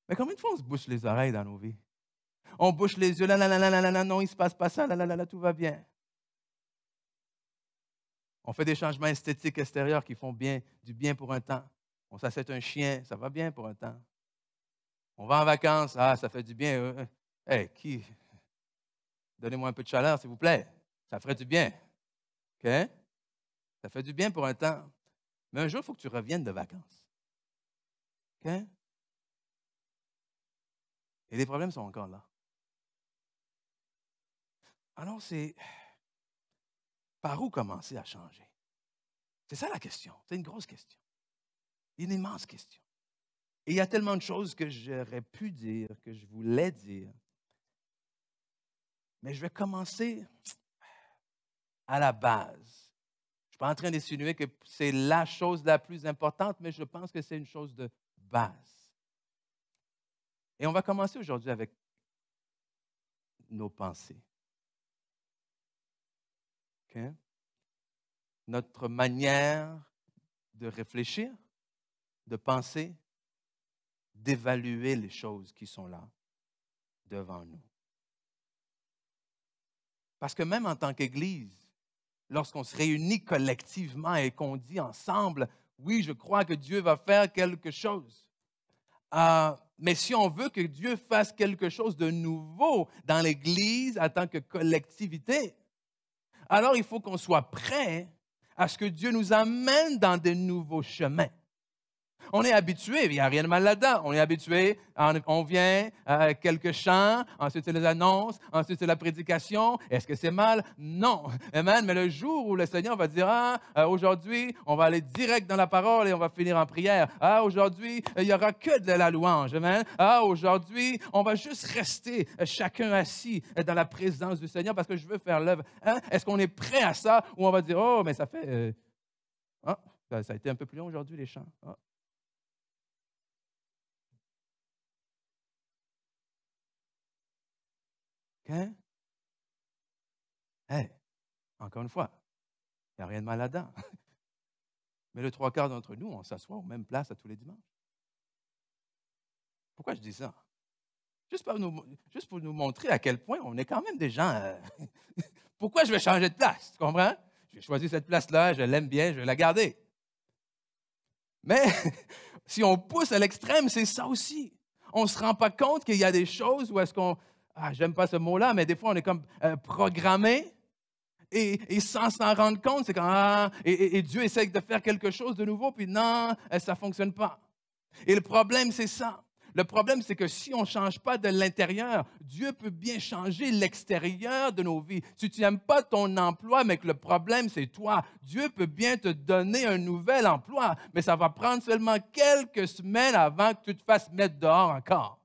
Mais combien de fois on se bouche les oreilles dans nos vies? On bouche les yeux, là, là, là, là, là, là, non, il ne se passe pas ça, là, là, là, là, tout va bien. On fait des changements esthétiques extérieurs qui font du bien pour un temps. On s'achète un chien, ça va bien pour un temps. On va en vacances, ah, ça fait du bien. Hey, donnez-moi un peu de chaleur, s'il vous plaît. Ça ferait du bien. OK? Ça fait du bien pour un temps. Mais un jour, il faut que tu reviennes de vacances. OK? Et les problèmes sont encore là. Alors, c'est par où commencer à changer? C'est ça la question. C'est une grosse question. Une immense question. Et il y a tellement de choses que j'aurais pu dire, que je voulais dire. Mais je vais commencer à la base. Je ne suis pas en train d'insinuer que c'est la chose la plus importante, mais je pense que c'est une chose de base. Et on va commencer aujourd'hui avec nos pensées. OK? Notre manière de réfléchir, de penser, d'évaluer les choses qui sont là devant nous. Parce que même en tant qu'Église, lorsqu'on se réunit collectivement et qu'on dit ensemble, oui, je crois que Dieu va faire quelque chose. Mais si on veut que Dieu fasse quelque chose de nouveau dans l'Église en tant que collectivité, alors il faut qu'on soit prêt à ce que Dieu nous amène dans de nouveaux chemins. On est habitué, il n'y a rien de mal là-dedans. On est habitué, on vient, quelques chants, ensuite c'est les annonces, ensuite c'est la prédication. Est-ce que c'est mal? Non. Amen. Mais le jour où le Seigneur va dire, aujourd'hui, on va aller direct dans la parole et on va finir en prière. Aujourd'hui, il n'y aura que de la louange. Amen. Aujourd'hui, on va juste rester chacun assis dans la présence du Seigneur parce que je veux faire l'œuvre. Est-ce qu'on est prêt à ça ou on va dire, oh, mais ça fait... ça a été un peu plus long aujourd'hui, les chants. OK? Hey, encore une fois, il n'y a rien de mal là-dedans. Mais le 3/4 d'entre nous, on s'assoit aux mêmes places à tous les dimanches. Pourquoi je dis ça? Juste pour nous montrer à quel point on est quand même des gens. Pourquoi je vais changer de place? Tu comprends? J'ai choisi cette place-là, je l'aime bien, je vais la garder. Mais si on pousse à l'extrême, c'est ça aussi. On ne se rend pas compte qu'il y a des choses où est-ce qu'on. J'aime pas ce mot-là, mais des fois, on est comme programmé. Et sans s'en rendre compte, c'est quand et Dieu essaie de faire quelque chose de nouveau, puis non, ça ne fonctionne pas. Et le problème, c'est ça. Le problème, c'est que si on ne change pas de l'intérieur, Dieu peut bien changer l'extérieur de nos vies. Si tu n'aimes pas ton emploi, mais que le problème, c'est toi, Dieu peut bien te donner un nouvel emploi, mais ça va prendre seulement quelques semaines avant que tu te fasses mettre dehors encore.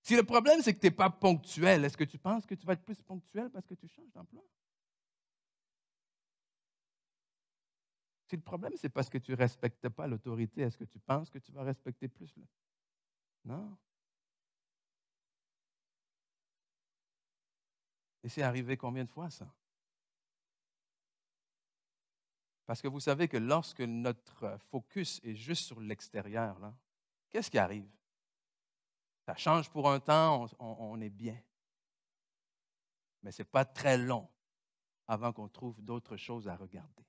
Si le problème, c'est que tu n'es pas ponctuel, est-ce que tu penses que tu vas être plus ponctuel parce que tu changes d'emploi? Si le problème, c'est parce que tu ne respectes pas l'autorité, est-ce que tu penses que tu vas respecter plus? Non. Et c'est arrivé combien de fois, ça? Parce que vous savez que lorsque notre focus est juste sur l'extérieur, là, qu'est-ce qui arrive? Ça change pour un temps, on est bien. Mais ce n'est pas très long avant qu'on trouve d'autres choses à regarder,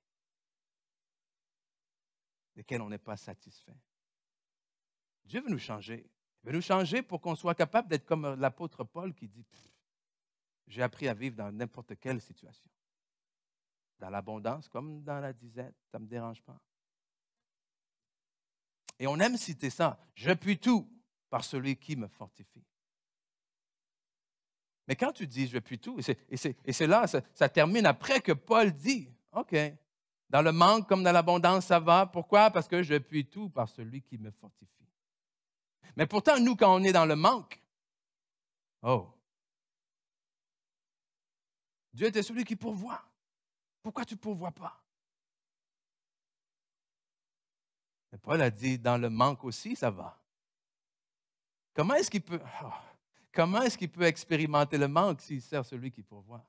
desquelles on n'est pas satisfait. Dieu veut nous changer. Il veut nous changer pour qu'on soit capable d'être comme l'apôtre Paul qui dit, j'ai appris à vivre dans n'importe quelle situation. Dans l'abondance comme dans la disette, ça ne me dérange pas. Et on aime citer ça. Je puis tout par celui qui me fortifie. Mais quand tu dis je puis tout, et c'est là, ça termine après que Paul dit, OK, dans le manque comme dans l'abondance, ça va. Pourquoi? Parce que je puis tout par celui qui me fortifie. Mais pourtant, nous, quand on est dans le manque, oh, Dieu était celui qui pourvoit. Pourquoi tu ne pourvois pas? Mais Paul a dit, dans le manque aussi, ça va. Comment est-ce qu'il peut expérimenter le manque s'il sert celui qui pourvoit?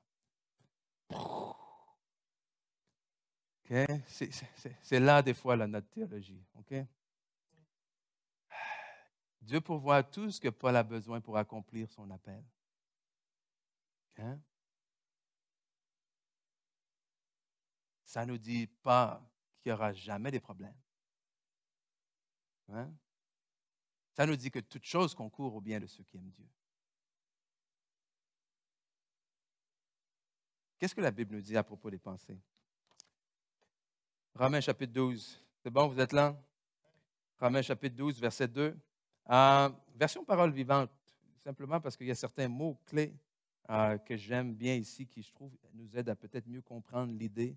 Okay? C'est là, des fois, notre théologie. Okay? Dieu pourvoit tout ce que Paul a besoin pour accomplir son appel. Hein? Ça ne nous dit pas qu'il n'y aura jamais des problèmes. Hein? Ça nous dit que toute chose concourt au bien de ceux qui aiment Dieu. Qu'est-ce que la Bible nous dit à propos des pensées? Romains chapitre 12. C'est bon, vous êtes là? Romains chapitre 12, verset 2. Version parole vivante, simplement parce qu'il y a certains mots clés que j'aime bien ici, qui, je trouve, nous aident à peut-être mieux comprendre l'idée.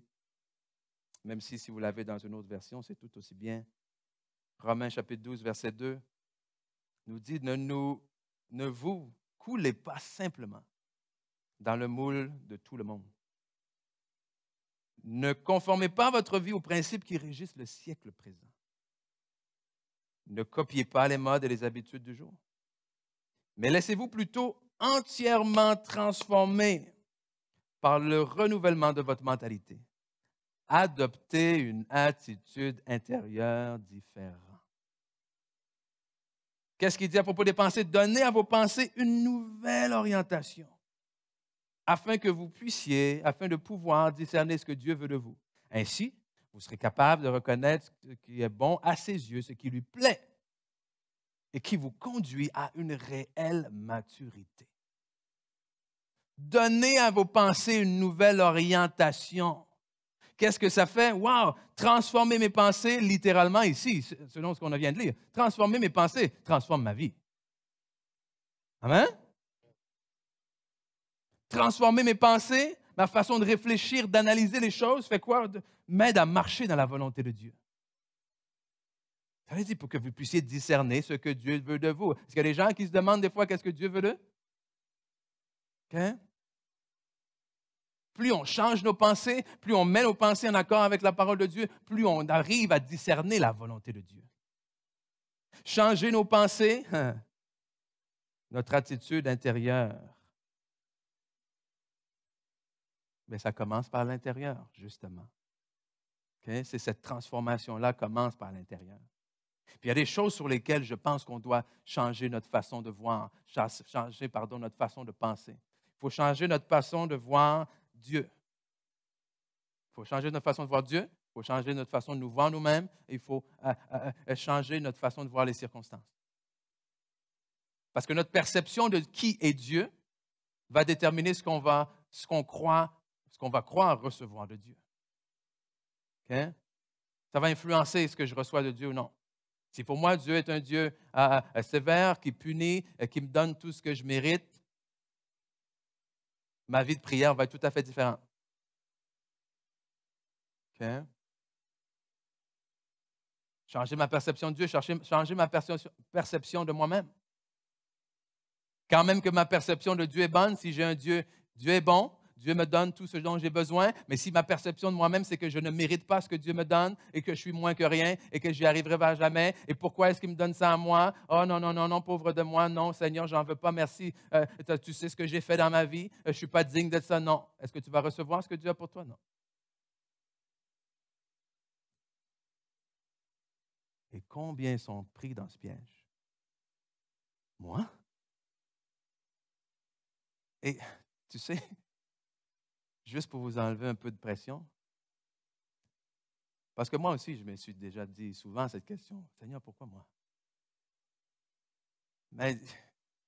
Même si vous l'avez dans une autre version, c'est tout aussi bien. Romains chapitre 12, verset 2, nous dit, ne vous coulez pas simplement dans le moule de tout le monde. Ne conformez pas votre vie aux principes qui régissent le siècle présent. Ne copiez pas les modes et les habitudes du jour. Mais laissez-vous plutôt entièrement transformer par le renouvellement de votre mentalité. Adoptez une attitude intérieure différente. Qu'est-ce qu'il dit à propos des pensées? Donnez à vos pensées une nouvelle orientation afin de pouvoir discerner ce que Dieu veut de vous. Ainsi, vous serez capable de reconnaître ce qui est bon à ses yeux, ce qui lui plaît et qui vous conduit à une réelle maturité. Donnez à vos pensées une nouvelle orientation. Qu'est-ce que ça fait? Wow! Transformer mes pensées, littéralement ici, selon ce qu'on vient de lire. Transformer mes pensées transforme ma vie. Amen? Transformer mes pensées, ma façon de réfléchir, d'analyser les choses, fait quoi? M'aide à marcher dans la volonté de Dieu. Ça veut dire pour que vous puissiez discerner ce que Dieu veut de vous. Est-ce qu'il y a des gens qui se demandent des fois qu'est-ce que Dieu veut d'eux? Okay? Plus on change nos pensées, plus on met nos pensées en accord avec la parole de Dieu, plus on arrive à discerner la volonté de Dieu. Changer nos pensées, notre attitude intérieure. Mais ça commence par l'intérieur, justement. Okay? C'est cette transformation-là qui commence par l'intérieur. Puis il y a des choses sur lesquelles je pense qu'on doit changer notre façon de voir, changer notre façon de penser. Il faut changer notre façon de voir Dieu. Il faut changer notre façon de voir Dieu, il faut changer notre façon de nous voir nous-mêmes, et il faut changer notre façon de voir les circonstances. Parce que notre perception de qui est Dieu va déterminer ce qu'on va croire recevoir de Dieu. Okay? Ça va influencer ce que je reçois de Dieu ou non. Si pour moi, Dieu est un Dieu sévère, qui punit, qui me donne tout ce que je mérite, ma vie de prière va être tout à fait différente. Okay? Changer ma perception de Dieu, changer ma perception de moi-même. Quand même que ma perception de Dieu est bonne, si j'ai un Dieu, Dieu est bon, Dieu me donne tout ce dont j'ai besoin, mais si ma perception de moi-même, c'est que je ne mérite pas ce que Dieu me donne et que je suis moins que rien et que j'y arriverai jamais, et pourquoi est-ce qu'il me donne ça à moi? Oh non, non, non, non, pauvre de moi, non, Seigneur, j'en veux pas, merci. Tu sais ce que j'ai fait dans ma vie, je ne suis pas digne de ça, non. Est-ce que tu vas recevoir ce que Dieu a pour toi? Non. combien sont pris dans ce piège? Moi? Et tu sais, juste pour vous enlever un peu de pression, parce que moi aussi, je me suis déjà dit souvent cette question, Seigneur, pourquoi moi? Mais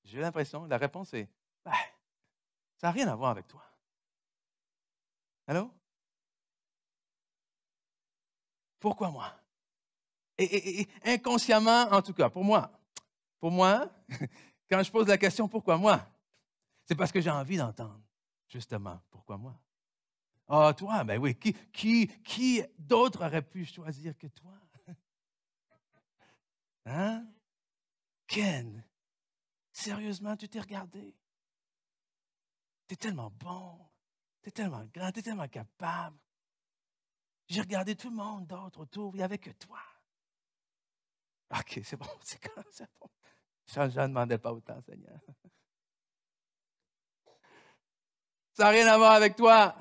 j'ai l'impression, la réponse est, ben, ça n'a rien à voir avec toi. Allô? Pourquoi moi? Et inconsciemment, en tout cas, pour moi, quand je pose la question, pourquoi moi? C'est parce que j'ai envie d'entendre, justement, pourquoi moi? Ah, toi, ben oui, qui d'autre aurait pu choisir que toi? Hein? Ken, sérieusement, tu t'es regardé? Tu es tellement bon, tu es tellement grand, tu es tellement capable. J'ai regardé tout le monde d'autres autour, il n'y avait que toi. OK, c'est bon, c'est bon. Je ne demandais pas autant, Seigneur. Ça n'a rien à voir avec toi.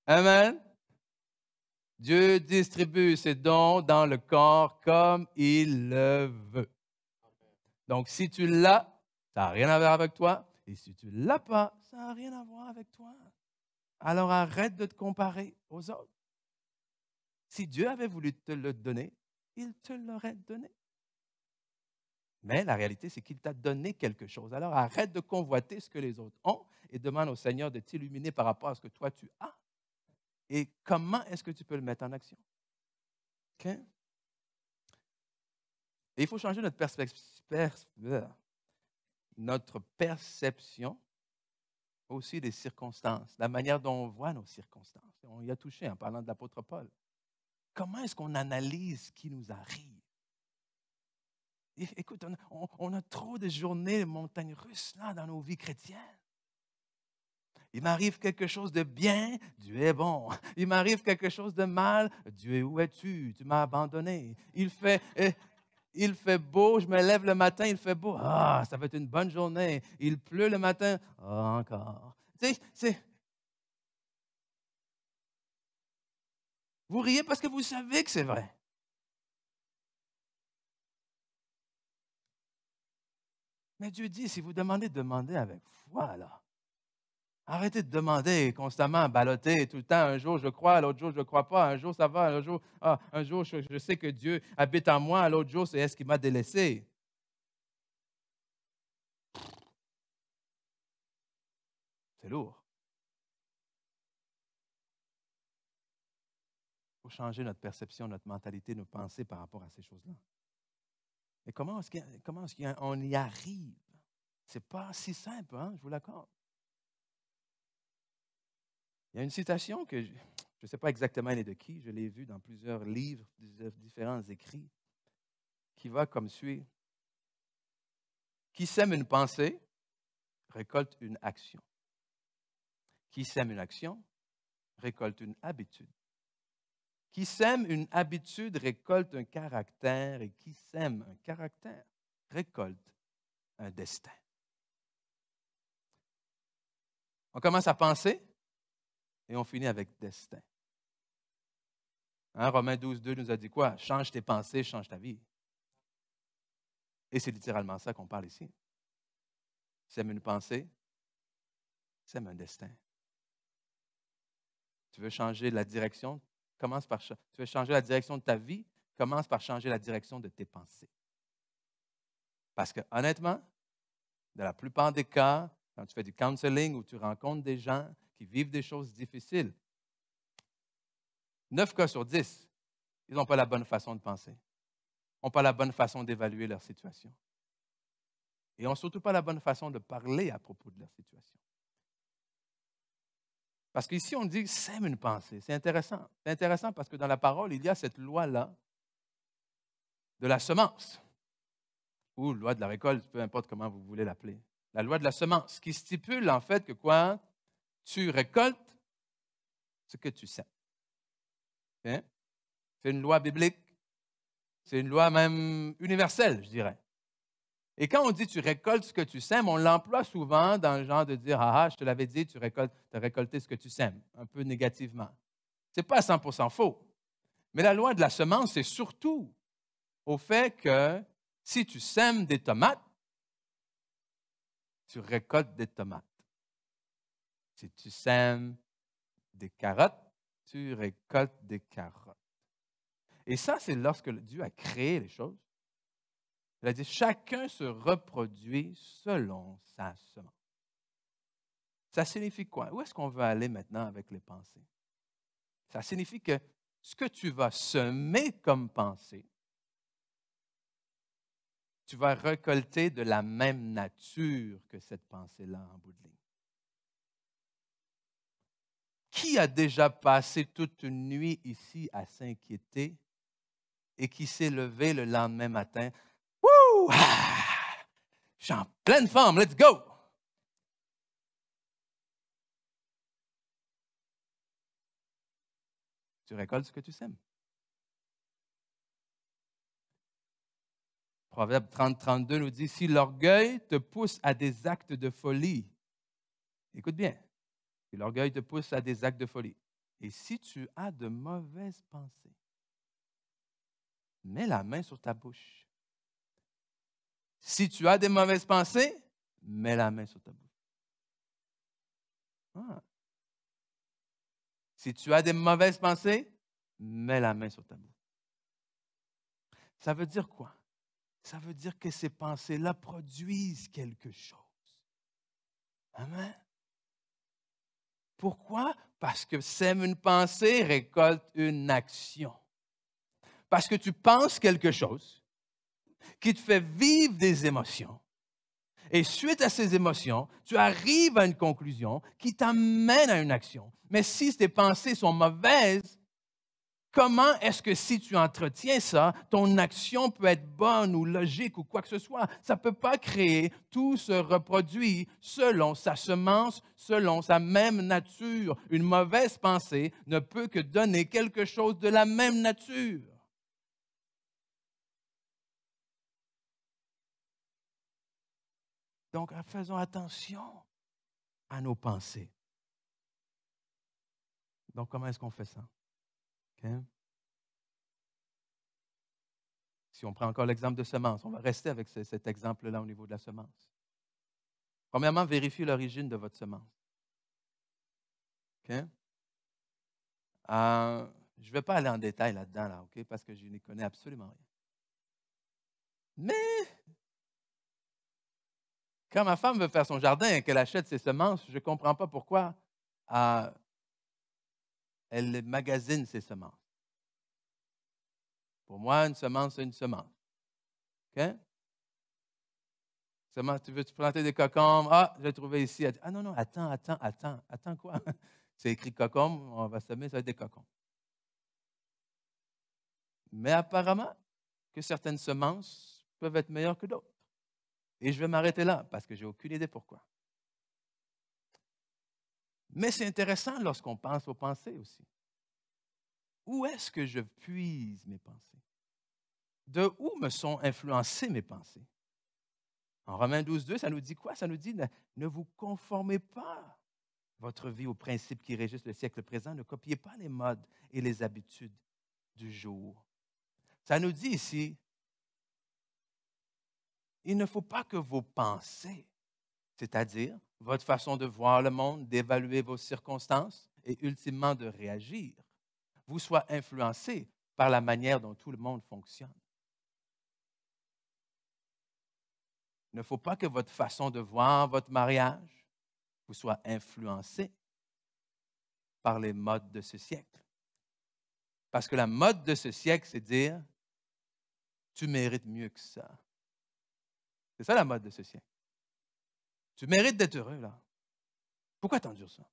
Amen. Dieu distribue ses dons dans le corps comme il le veut. Donc, si tu l'as, ça n'a rien à voir avec toi. Et si tu ne l'as pas, ça n'a rien à voir avec toi. Alors, arrête de te comparer aux autres. Si Dieu avait voulu te le donner, il te l'aurait donné. Mais la réalité, c'est qu'il t'a donné quelque chose. Alors, arrête de convoiter ce que les autres ont et demande au Seigneur de t'illuminer par rapport à ce que toi, tu as. Et comment est-ce que tu peux le mettre en action? OK? Et il faut changer notre perception aussi des circonstances, la manière dont on voit nos circonstances. On y a touché en parlant de l'apôtre Paul. Comment est-ce qu'on analyse ce qui nous arrive? Écoute, on a trop de journées de montagnes russes là, dans nos vies chrétiennes. Il m'arrive quelque chose de bien, Dieu est bon. Il m'arrive quelque chose de mal, Dieu, où es-tu? Tu m'as abandonné. Il fait beau, je me lève le matin, il fait beau. Ah, ça va être une bonne journée. Il pleut le matin, encore. Vous riez parce que vous savez que c'est vrai. Mais Dieu dit, si vous demandez avec foi, là. Arrêtez de demander constamment, balloter tout le temps. Un jour, je crois, l'autre jour, je ne crois pas. Un jour, ça va. Un jour, je sais que Dieu habite en moi. L'autre jour, c'est est-ce qu'il m'a délaissé? C'est lourd. Il faut changer notre perception, notre mentalité, nos pensées par rapport à ces choses-là. Mais comment est-ce qu'on y arrive? Ce n'est pas si simple, hein? Je vous l'accorde. Il y a une citation que je ne sais pas exactement elle est de qui, je l'ai vue dans plusieurs livres, différents écrits, qui va comme suit. Qui sème une pensée, récolte une action. Qui sème une action, récolte une habitude. Qui sème une habitude, récolte un caractère, et qui sème un caractère, récolte un destin. On commence à penser, et on finit avec destin. Hein, Romains 12, 2 nous a dit quoi? Change tes pensées, change ta vie. Et c'est littéralement ça qu'on parle ici. Sème une pensée, sème un destin. Tu veux changer la direction? Tu veux changer la direction de ta vie? Commence par changer la direction de tes pensées. Parce que honnêtement, dans la plupart des cas, quand tu fais du counseling ou tu rencontres des gens qui vivent des choses difficiles, 9 cas sur 10, ils n'ont pas la bonne façon de penser. Ils n'ont pas la bonne façon d'évaluer leur situation. Et ils n'ont surtout pas la bonne façon de parler à propos de leur situation. Parce qu'ici, on dit « sème une pensée ». C'est intéressant. C'est intéressant parce que dans la parole, il y a cette loi-là de la semence, ou loi de la récolte, peu importe comment vous voulez l'appeler. La loi de la semence, qui stipule en fait que quoi? Tu récoltes ce que tu sèmes. Hein? C'est une loi biblique. C'est une loi même universelle, je dirais. Et quand on dit tu récoltes ce que tu sèmes, on l'emploie souvent dans le genre de dire « Ah, je te l'avais dit, tu as récolté ce que tu sèmes », un peu négativement. Ce n'est pas 100% faux. Mais la loi de la semence, c'est surtout au fait que si tu sèmes des tomates, tu récoltes des tomates. Si tu sèmes des carottes, tu récoltes des carottes. Et ça, c'est lorsque Dieu a créé les choses. Il a dit, chacun se reproduit selon sa semence. Ça signifie quoi? Où est-ce qu'on veut aller maintenant avec les pensées? Ça signifie que ce que tu vas semer comme pensée, tu vas récolter de la même nature que cette pensée-là en bout de ligne. Qui a déjà passé toute une nuit ici à s'inquiéter et qui s'est levé le lendemain matin? Wouh! Ah! Je suis en pleine forme, let's go! Tu récoltes ce que tu sèmes. Proverbe 30-32 nous dit, si l'orgueil te pousse à des actes de folie, écoute bien, si l'orgueil te pousse à des actes de folie, et si tu as de mauvaises pensées, mets la main sur ta bouche. Si tu as des mauvaises pensées, mets la main sur ta bouche. Ah. Si tu as des mauvaises pensées, mets la main sur ta bouche. Ça veut dire quoi? Ça veut dire que ces pensées-là produisent quelque chose. Amen. Pourquoi? Parce que sème une pensée, récolte une action. Parce que tu penses quelque chose qui te fait vivre des émotions. Et suite à ces émotions, tu arrives à une conclusion qui t'amène à une action. Mais si tes pensées sont mauvaises, comment est-ce que si tu entretiens ça, ton action peut être bonne ou logique ou quoi que ce soit? Ça ne peut pas créer. Tout se reproduit selon sa semence, selon sa même nature. Une mauvaise pensée ne peut que donner quelque chose de la même nature. Donc, faisons attention à nos pensées. Donc, comment est-ce qu'on fait ça? Okay? Si on prend encore l'exemple de semence, on va rester avec cet exemple-là au niveau de la semence. Premièrement, vérifiez l'origine de votre semence. Okay? Je ne vais pas aller en détail là-dedans, là, okay? Parce que je n'y connais absolument rien. Mais quand ma femme veut faire son jardin et qu'elle achète ses semences, je ne comprends pas pourquoi elle magasine ses semences. Pour moi, une semence, c'est une semence. OK? Semence, tu veux planter des cocombes? Ah, je l'ai trouvé ici. Elle dit, ah non, attends quoi? C'est écrit cocombes, on va semer, ça va être des cocombes. Mais apparemment, que certaines semences peuvent être meilleures que d'autres. Et je vais m'arrêter là, parce que je n'ai aucune idée pourquoi. Mais c'est intéressant lorsqu'on pense aux pensées aussi. Où est-ce que je puise mes pensées? De où me sont influencées mes pensées? En Romains 12:2, ça nous dit quoi? Ça nous dit, ne vous conformez pas votre vie aux principes qui régissent le siècle présent. Ne copiez pas les modes et les habitudes du jour. Ça nous dit ici, il ne faut pas que vos pensées, c'est-à-dire votre façon de voir le monde, d'évaluer vos circonstances et ultimement de réagir, vous soient influencées par la manière dont tout le monde fonctionne. Il ne faut pas que votre façon de voir votre mariage vous soit influencée par les modes de ce siècle. Parce que la mode de ce siècle, c'est dire, tu mérites mieux que ça. C'est ça la mode de ce siècle. Tu mérites d'être heureux, là. Pourquoi t'endures ça?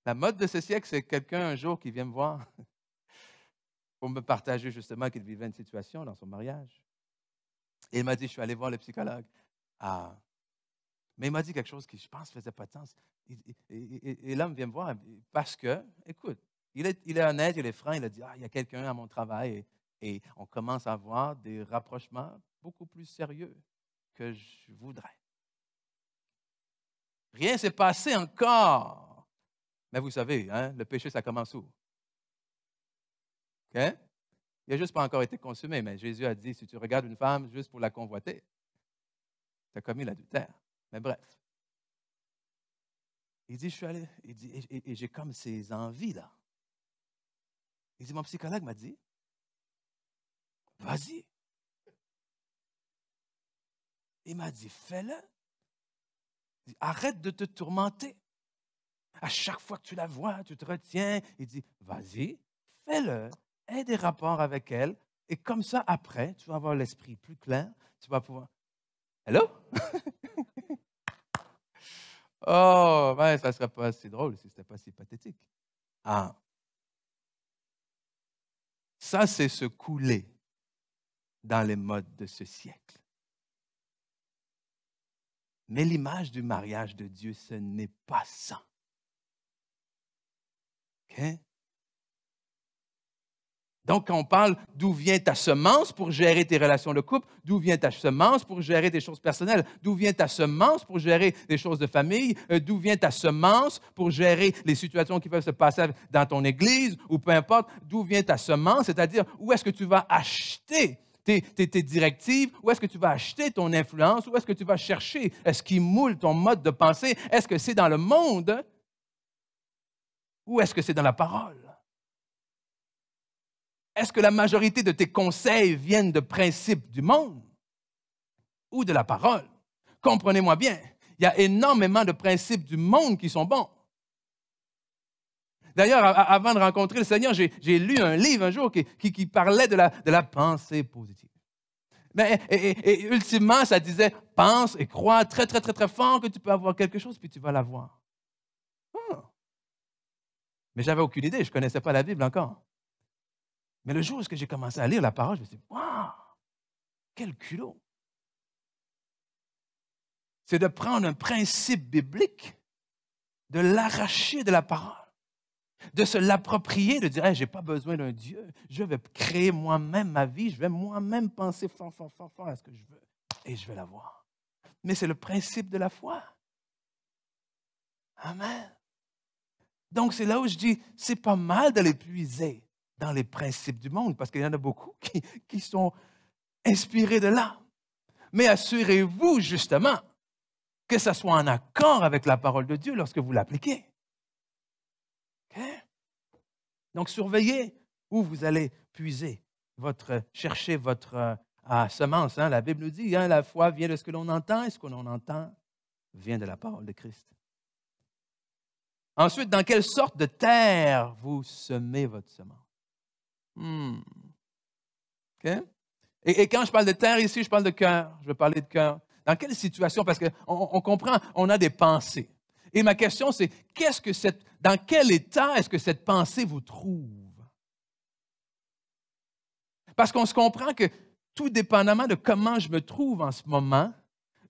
La mode de ce siècle, c'est quelqu'un un jour qui vient me voir pour me partager justement qu'il vivait une situation dans son mariage. Et il m'a dit, je suis allé voir le psychologue. Mais il m'a dit quelque chose qui, je pense, ne faisait pas de sens. Et l'homme vient me voir parce que, écoute, il est honnête, il est franc, il a dit, il y a quelqu'un à mon travail et on commence à avoir des rapprochements beaucoup plus sérieux que je voudrais. Rien ne s'est passé encore. Mais vous savez, hein, le péché, ça commence où? OK? Il n'a juste pas encore été consumé, mais Jésus a dit, si tu regardes une femme juste pour la convoiter, tu as commis l'adultère. Mais bref. Il dit, je suis allé, il dit, et j'ai comme ces envies-là. Il dit, mon psychologue m'a dit, vas-y. Il m'a dit, fais-le. Il dit, arrête de te tourmenter. À chaque fois que tu la vois, tu te retiens. Il dit, vas-y, fais-le. Aie des rapports avec elle. Et comme ça, après, tu vas avoir l'esprit plus clair. Tu vas pouvoir... Hello? Oh, ben, ça ne serait pas si drôle si ce n'était pas si pathétique. Ah. Ça, c'est se couler dans les modes de ce siècle. Mais l'image du mariage de Dieu, ce n'est pas ça. OK? Donc, quand on parle d'où vient ta semence pour gérer tes relations de couple, d'où vient ta semence pour gérer tes choses personnelles, d'où vient ta semence pour gérer des choses de famille, d'où vient ta semence pour gérer les situations qui peuvent se passer dans ton église, ou peu importe, d'où vient ta semence, c'est-à-dire où est-ce que tu vas acheter tes directives, où est-ce que tu vas acheter ton influence, où est-ce que tu vas chercher, est-ce qu'il moule ton mode de pensée, est-ce que c'est dans le monde ou est-ce que c'est dans la parole? Est-ce que la majorité de tes conseils viennent de principes du monde ou de la parole? Comprenez-moi bien, il y a énormément de principes du monde qui sont bons. D'ailleurs, avant de rencontrer le Seigneur, j'ai lu un livre un jour qui parlait de la pensée positive. Mais, et ultimement, ça disait, pense et crois très, très, très, très fort que tu peux avoir quelque chose, puis tu vas l'avoir. Mais je n'avais aucune idée, je ne connaissais pas la Bible encore. Mais le jour où j'ai commencé à lire la parole, je me suis dit, waouh, quel culot! C'est de prendre un principe biblique, de l'arracher de la parole, de se l'approprier, de dire, hey, je n'ai pas besoin d'un Dieu, je vais créer moi-même ma vie, je vais moi-même penser fort, fort, fort, fort à ce que je veux, et je vais l'avoir. Mais c'est le principe de la foi. Amen. Donc, c'est là où je dis, c'est pas mal d'aller puiser dans les principes du monde, parce qu'il y en a beaucoup qui sont inspirés de là. Mais assurez-vous, justement, que ça soit en accord avec la parole de Dieu lorsque vous l'appliquez. Okay? Donc, surveillez où vous allez puiser, chercher votre semence. Hein? La Bible nous dit, hein, la foi vient de ce que l'on entend, et ce que l'on entend vient de la parole de Christ. Ensuite, dans quelle sorte de terre vous semez votre semence? Okay? Et quand je parle de terre ici, je parle de cœur. Je vais parler de cœur. Dans quelle situation? Parce qu'on comprend, on a des pensées. Et ma question, c'est dans quel état est-ce que cette pensée vous trouve? Parce qu'on se comprend que tout dépendamment de comment je me trouve en ce moment,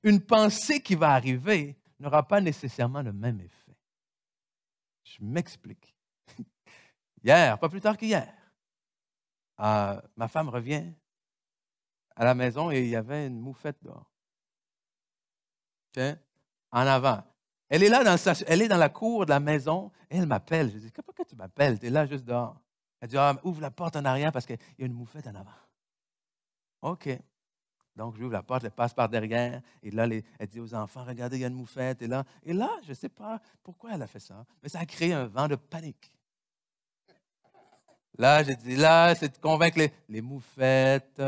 une pensée qui va arriver n'aura pas nécessairement le même effet. Je m'explique. Hier, pas plus tard qu'hier, ma femme revient à la maison et il y avait une moufette dehors. Okay? En avant. Elle est là, elle est dans la cour de la maison et elle m'appelle. Je dis, pourquoi tu m'appelles? Tu es là juste dehors. Elle dit, ouvre la porte en arrière parce qu'il y a une moufette en avant. OK. Donc, j'ouvre la porte, elle passe par derrière. Et là, elle dit aux enfants, regardez, il y a une moufette. Et là, je ne sais pas pourquoi elle a fait ça, mais ça a créé un vent de panique. Là, j'ai dit, c'est de convaincre les moufettes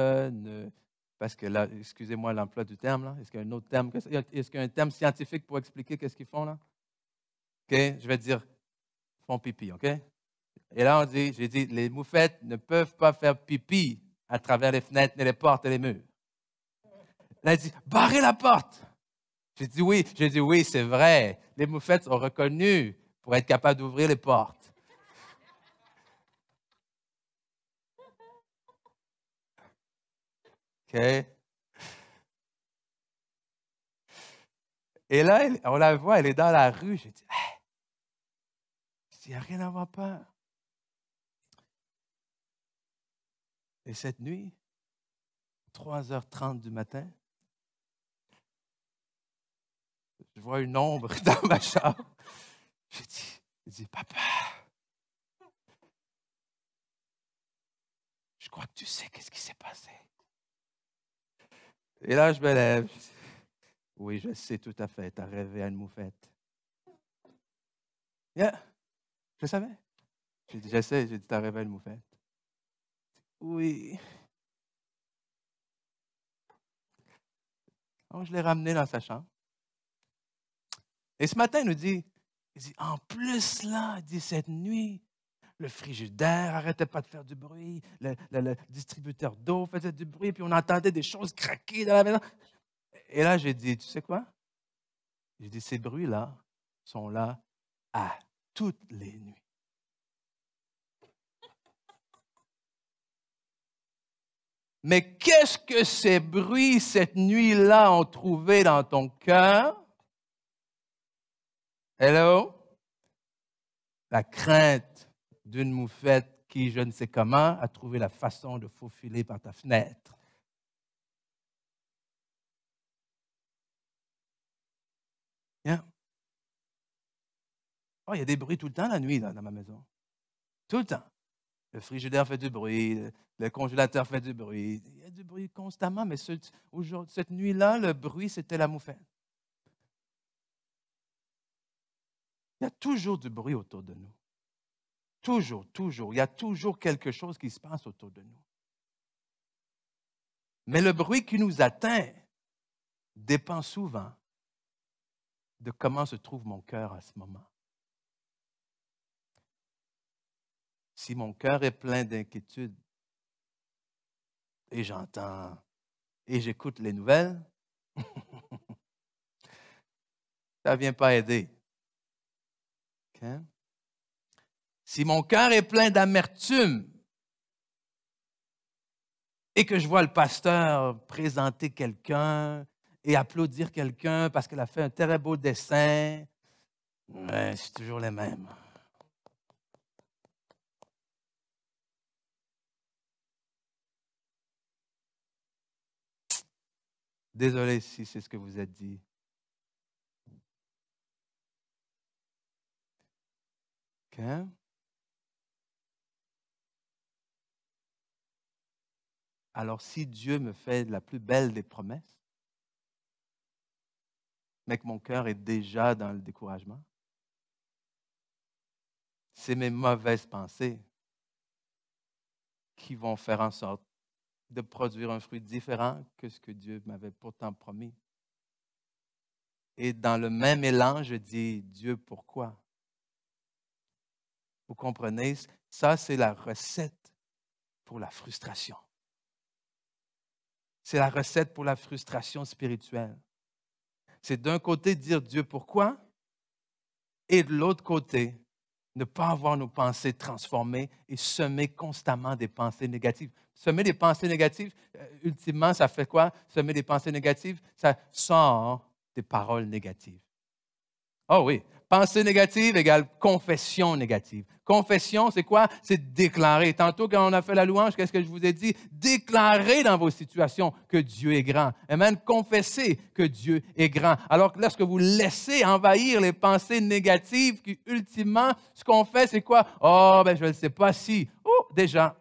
parce que là, excusez-moi l'emploi du terme, là. Est-ce qu'il y a un autre terme? Est-ce qu'il y a un terme scientifique pour expliquer qu'est-ce qu'ils font, là? OK, je vais dire, ils font pipi, OK? Et là, j'ai dit, les moufettes ne peuvent pas faire pipi à travers les fenêtres, les portes et les murs. Elle a dit, barrez la porte. J'ai dit, oui, c'est vrai. Les moufettes sont reconnues pour être capables d'ouvrir les portes. OK? Et là, on la voit, elle est dans la rue. J'ai dit, hey! Il n'y a rien à avoir peur. Et cette nuit, 3h30 du matin, je vois une ombre dans ma chambre. J'ai dit, Il dit, papa, je crois que tu sais qu'est-ce qui s'est passé. Et là, je me lève. Oui, je sais tout à fait, tu as rêvé à une moufette. Yeah, je savais. J'ai dit, j'essaie, j'ai dit, tu as rêvé à une moufette. Oui. Alors, je l'ai ramené dans sa chambre. Et ce matin, il dit, en plus là, il dit, cette nuit, le frigidaire n'arrêtait pas de faire du bruit, le distributeur d'eau faisait du bruit, puis on entendait des choses craquer dans la maison. Et là, j'ai dit, tu sais quoi? J'ai dit, ces bruits-là sont là à toutes les nuits. Mais qu'est-ce que ces bruits, cette nuit-là, ont trouvé dans ton cœur? Hello? La crainte d'une moufette qui, je ne sais comment, a trouvé la façon de faufiler par ta fenêtre. Yeah. Oh, il y a des bruits tout le temps la nuit dans ma maison. Tout le temps. Le frigidaire fait du bruit, le congélateur fait du bruit. Il y a du bruit constamment, mais cette nuit-là, le bruit, c'était la moufette. Il y a toujours du bruit autour de nous. Toujours, toujours. Il y a toujours quelque chose qui se passe autour de nous. Mais le bruit qui nous atteint dépend souvent de comment se trouve mon cœur à ce moment. Si mon cœur est plein d'inquiétude et j'entends et j'écoute les nouvelles, ça ne vient pas aider. Okay? Si mon cœur est plein d'amertume et que je vois le pasteur présenter quelqu'un et applaudir quelqu'un parce qu'elle a fait un très beau dessin, c'est toujours les mêmes. Désolé si c'est ce que vous êtes dit. Okay? Alors, si Dieu me fait la plus belle des promesses, mais que mon cœur est déjà dans le découragement, c'est mes mauvaises pensées qui vont faire en sorte de produire un fruit différent que ce que Dieu m'avait pourtant promis. Et dans le même élan, je dis, Dieu, pourquoi? Vous comprenez? Ça, c'est la recette pour la frustration. C'est la recette pour la frustration spirituelle. C'est d'un côté dire Dieu, pourquoi? Et de l'autre côté, ne pas avoir nos pensées transformées et semer constamment des pensées négatives. Semer des pensées négatives, ultimement, ça fait quoi? Semer des pensées négatives, ça sort des paroles négatives. Oh oui, pensée négative égale confession négative. Confession, c'est quoi? C'est déclarer. Tantôt, quand on a fait la louange, qu'est-ce que je vous ai dit? Déclarez dans vos situations que Dieu est grand. Amen. Confessez que Dieu est grand. Alors que lorsque vous laissez envahir les pensées négatives, qui ultimement, ce qu'on fait, c'est quoi? Oh, ben je ne sais pas si. Oh, déjà.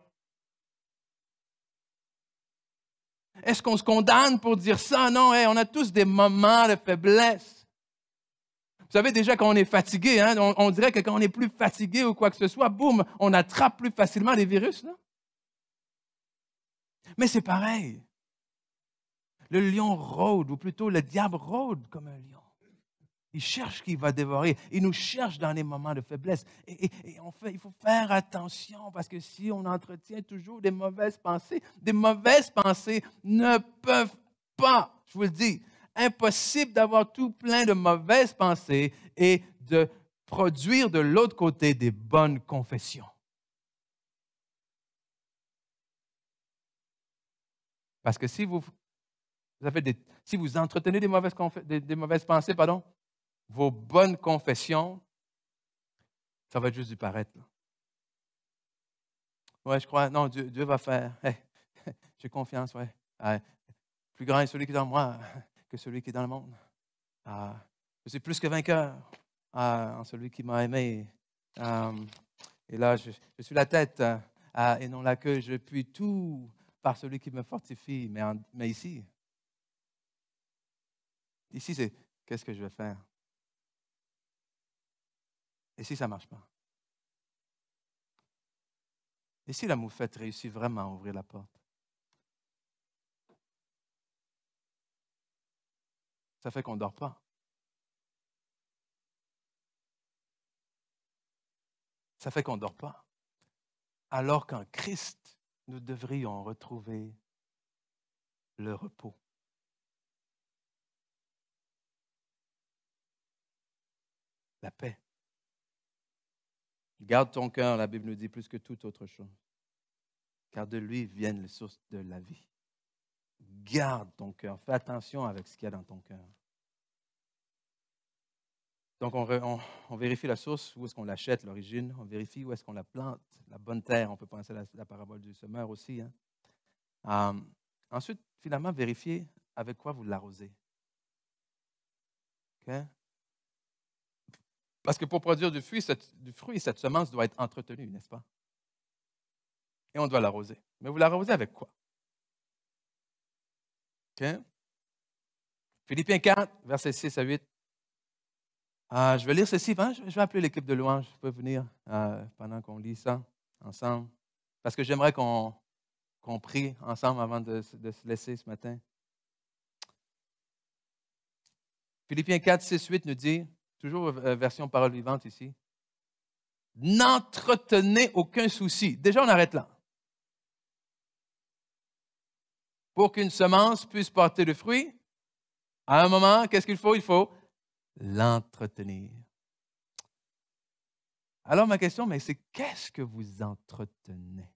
Est-ce qu'on se condamne pour dire ça? Non, on a tous des moments de faiblesse. Vous savez déjà quand on est fatigué, hein, on dirait que quand on est plus fatigué ou quoi que ce soit, boum, on attrape plus facilement les virus. Là. Mais c'est pareil. Le lion rôde, ou plutôt le diable rôde comme un lion. Il cherche qui va dévorer. Il nous cherche dans les moments de faiblesse. Et il faut faire attention parce que si on entretient toujours des mauvaises pensées ne peuvent pas, je vous le dis, impossible d'avoir tout plein de mauvaises pensées et de produire de l'autre côté des bonnes confessions. Parce que si vous entretenez des mauvaises pensées, vos bonnes confessions, ça va être juste du paraître. Oui, je crois, non, Dieu va faire. Hey, j'ai confiance, oui. Plus grand est celui qui est dans moi que celui qui est dans le monde. Je suis plus que vainqueur en celui qui m'a aimé. Et là, je suis la tête et non la queue. Je puis tout par celui qui me fortifie. Mais ici, c'est qu'est-ce que je vais faire? Et si ça ne marche pas? Et si la moufette réussit vraiment à ouvrir la porte? Ça fait qu'on ne dort pas. Ça fait qu'on ne dort pas. Alors qu'en Christ, nous devrions retrouver le repos. La paix. Garde ton cœur, la Bible nous dit, plus que toute autre chose. Car de lui viennent les sources de la vie. Garde ton cœur. Fais attention avec ce qu'il y a dans ton cœur. Donc, on vérifie la source, où est-ce qu'on l'achète, l'origine. On vérifie où est-ce qu'on la plante, la bonne terre. On peut penser à la parabole du semeur aussi. Hein? Ensuite, finalement, vérifiez avec quoi vous l'arrosez. Okay? Parce que pour produire du fruit, cette semence doit être entretenue, n'est-ce pas? Et on doit l'arroser. Mais vous l'arrosez avec quoi? Okay? Philippiens 4, versets 6 à 8. Je vais lire ceci. Je vais appeler l'équipe de louange. Je peux venir pendant qu'on lit ça ensemble. Parce que j'aimerais qu'on prie ensemble avant de se laisser ce matin. Philippiens 4, 6, 8 nous dit, toujours version parole vivante ici, n'entretenez aucun souci. Déjà, on arrête là. Pour qu'une semence puisse porter le fruit, à un moment, qu'est-ce qu'il faut? Il faut l'entretenir. Alors, ma question, mais c'est qu'est-ce que vous entretenez?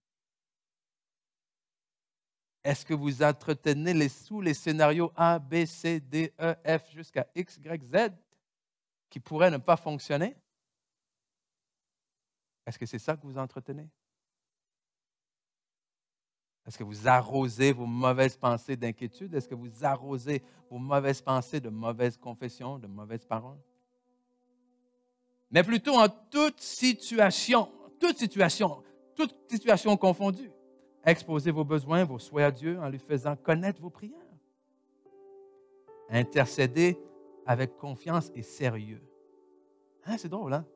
Est-ce que vous entretenez sous les scénarios A, B, C, D, E, F jusqu'à X, Y, Z qui pourraient ne pas fonctionner? Est-ce que c'est ça que vous entretenez? Est-ce que vous arrosez vos mauvaises pensées d'inquiétude? Est-ce que vous arrosez vos mauvaises pensées de mauvaises confessions, de mauvaises paroles? Mais plutôt en toute situation confondue, exposez vos besoins, vos souhaits à Dieu en lui faisant connaître vos prières. Intercédez avec confiance et sérieux. Hein, c'est drôle, hein?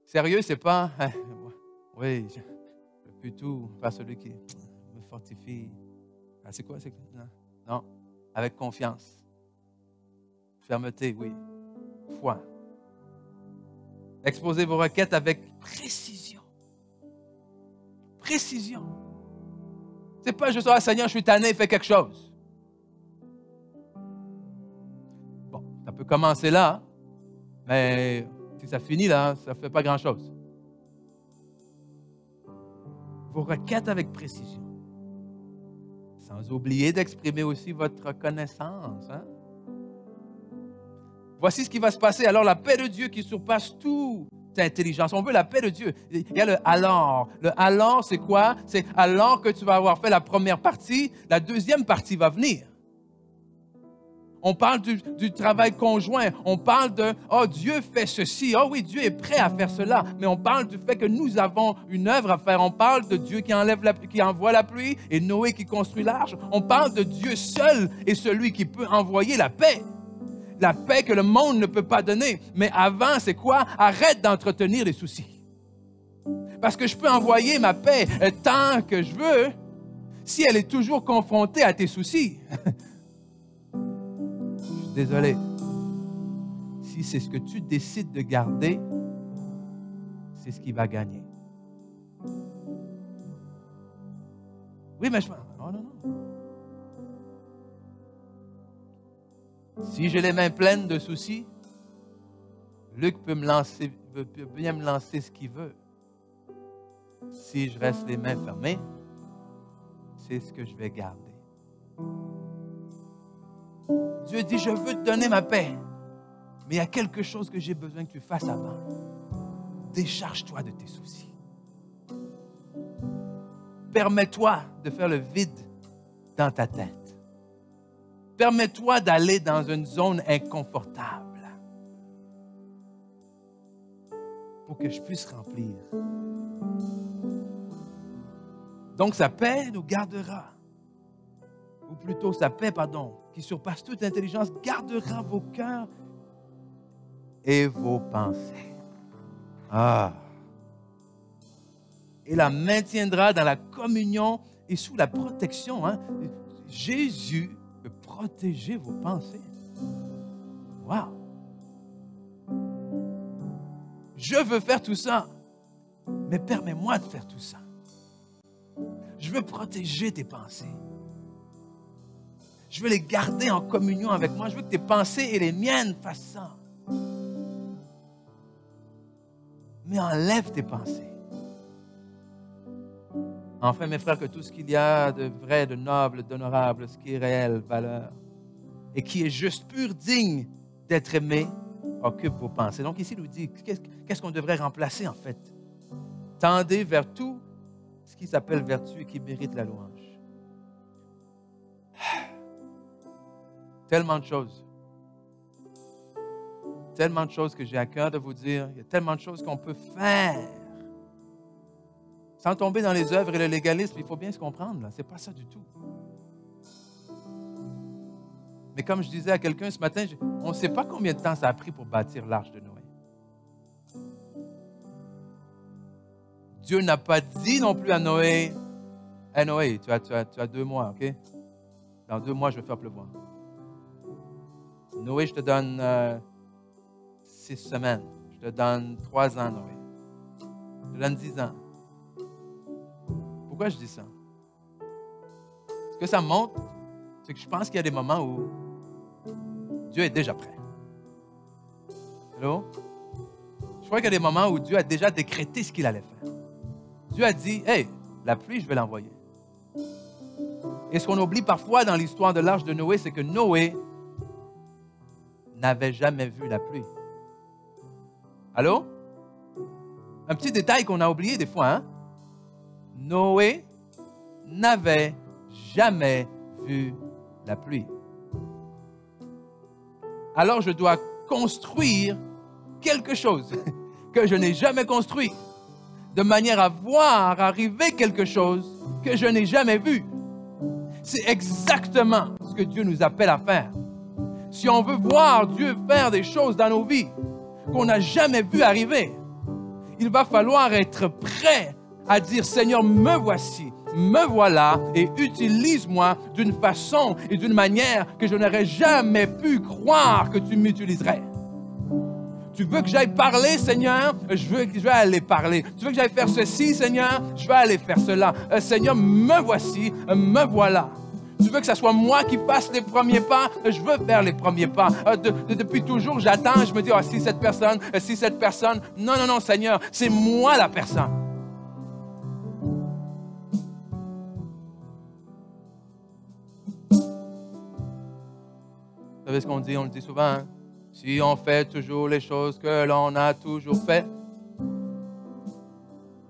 Sérieux, c'est pas, oui, je peux tout par celui qui me fortifie. C'est quoi? Non, avec confiance. Fermeté, oui. Foi. Exposez vos requêtes avec précision. Précision. C'est pas juste, Seigneur, je suis tanné, fais quelque chose. Bon, ça peut commencer là, mais si ça finit là, ça ne fait pas grand-chose. Vos requêtes avec précision. Sans oublier d'exprimer aussi votre reconnaissance. Hein? Voici ce qui va se passer. Alors, la paix de Dieu qui surpasse toute intelligence. On veut la paix de Dieu. Il y a le alors. Le alors, c'est quoi? C'est alors que tu vas avoir fait la première partie, la deuxième partie va venir. On parle du travail conjoint. On parle de, Dieu fait ceci. Oh oui, Dieu est prêt à faire cela. Mais on parle du fait que nous avons une œuvre à faire. On parle de Dieu qui envoie la pluie et Noé qui construit l'arche. On parle de Dieu seul et celui qui peut envoyer la paix. La paix que le monde ne peut pas donner. Mais avant, c'est quoi? Arrête d'entretenir les soucis. Parce que je peux envoyer ma paix tant que je veux si elle est toujours confrontée à tes soucis. Désolé. Si c'est ce que tu décides de garder, c'est ce qui va gagner. Oui, mais non. Si j'ai les mains pleines de soucis, Luc peut bien me lancer ce qu'il veut. Si je reste les mains fermées, c'est ce que je vais garder. Dieu dit, je veux te donner ma paix. Mais il y a quelque chose que j'ai besoin que tu fasses avant. Décharge-toi de tes soucis. Permets-toi de faire le vide dans ta tête. Permets-toi d'aller dans une zone inconfortable. pour que je puisse remplir. Donc sa paix nous gardera, ou plutôt sa paix, pardon, qui surpasse toute intelligence, gardera vos cœurs et vos pensées. Ah! Et la maintiendra dans la communion et sous la protection. Hein? Jésus peut protéger vos pensées. Wow! Je veux faire tout ça, mais permets-moi de faire tout ça. Je veux protéger tes pensées. Je veux les garder en communion avec moi. Je veux que tes pensées et les miennes fassent ça. Mais enlève tes pensées. Enfin, mes frères, que tout ce qu'il y a de vrai, de noble, d'honorable, ce qui est réel, valeur, et qui est juste, pur, digne d'être aimé, occupe vos pensées. Donc ici, il nous dit, qu'est-ce qu'on devrait remplacer en fait? Tendez vers tout ce qui s'appelle vertu et qui mérite la louange. Tellement de choses. Tellement de choses que j'ai à cœur de vous dire. Il y a tellement de choses qu'on peut faire. Sans tomber dans les œuvres et le légalisme, il faut bien se comprendre. Ce n'est pas ça du tout. Mais comme je disais à quelqu'un ce matin, on ne sait pas combien de temps ça a pris pour bâtir l'arche de Noé. Dieu n'a pas dit non plus à Noé, « Hey Noé, tu as 2 mois, OK? Dans 2 mois, je vais faire pleuvoir. Noé, je te donne 6 semaines. Je te donne 3 ans, Noé. Je te donne 10 ans. » Pourquoi je dis ça? Ce que ça montre, c'est que je pense qu'il y a des moments où Dieu est déjà prêt. Allô? Je crois qu'il y a des moments où Dieu a déjà décrété ce qu'il allait faire. Dieu a dit, « Hey, la pluie, je vais l'envoyer. » Et ce qu'on oublie parfois dans l'histoire de l'arche de Noé, c'est que Noé n'avait jamais vu la pluie. Allô? Un petit détail qu'on a oublié des fois, hein? Noé n'avait jamais vu la pluie. Alors je dois construire quelque chose que je n'ai jamais construit, de manière à voir arriver quelque chose que je n'ai jamais vu. C'est exactement ce que Dieu nous appelle à faire. Si on veut voir Dieu faire des choses dans nos vies qu'on n'a jamais vu arriver, il va falloir être prêt à dire, Seigneur, me voici, me voilà et utilise-moi d'une façon et d'une manière que je n'aurais jamais pu croire que tu m'utiliserais. Tu veux que j'aille parler, Seigneur? Je vais aller parler. Tu veux que j'aille faire ceci, Seigneur? Je vais aller faire cela. Seigneur, me voici, me voilà. Tu veux que ce soit moi qui fasse les premiers pas? Je veux faire les premiers pas. Depuis toujours, j'attends, je me dis, oh, si cette personne. Non, non, non, Seigneur, c'est moi la personne. Vous savez ce qu'on dit? On le dit souvent, hein? Si on fait toujours les choses que l'on a toujours fait,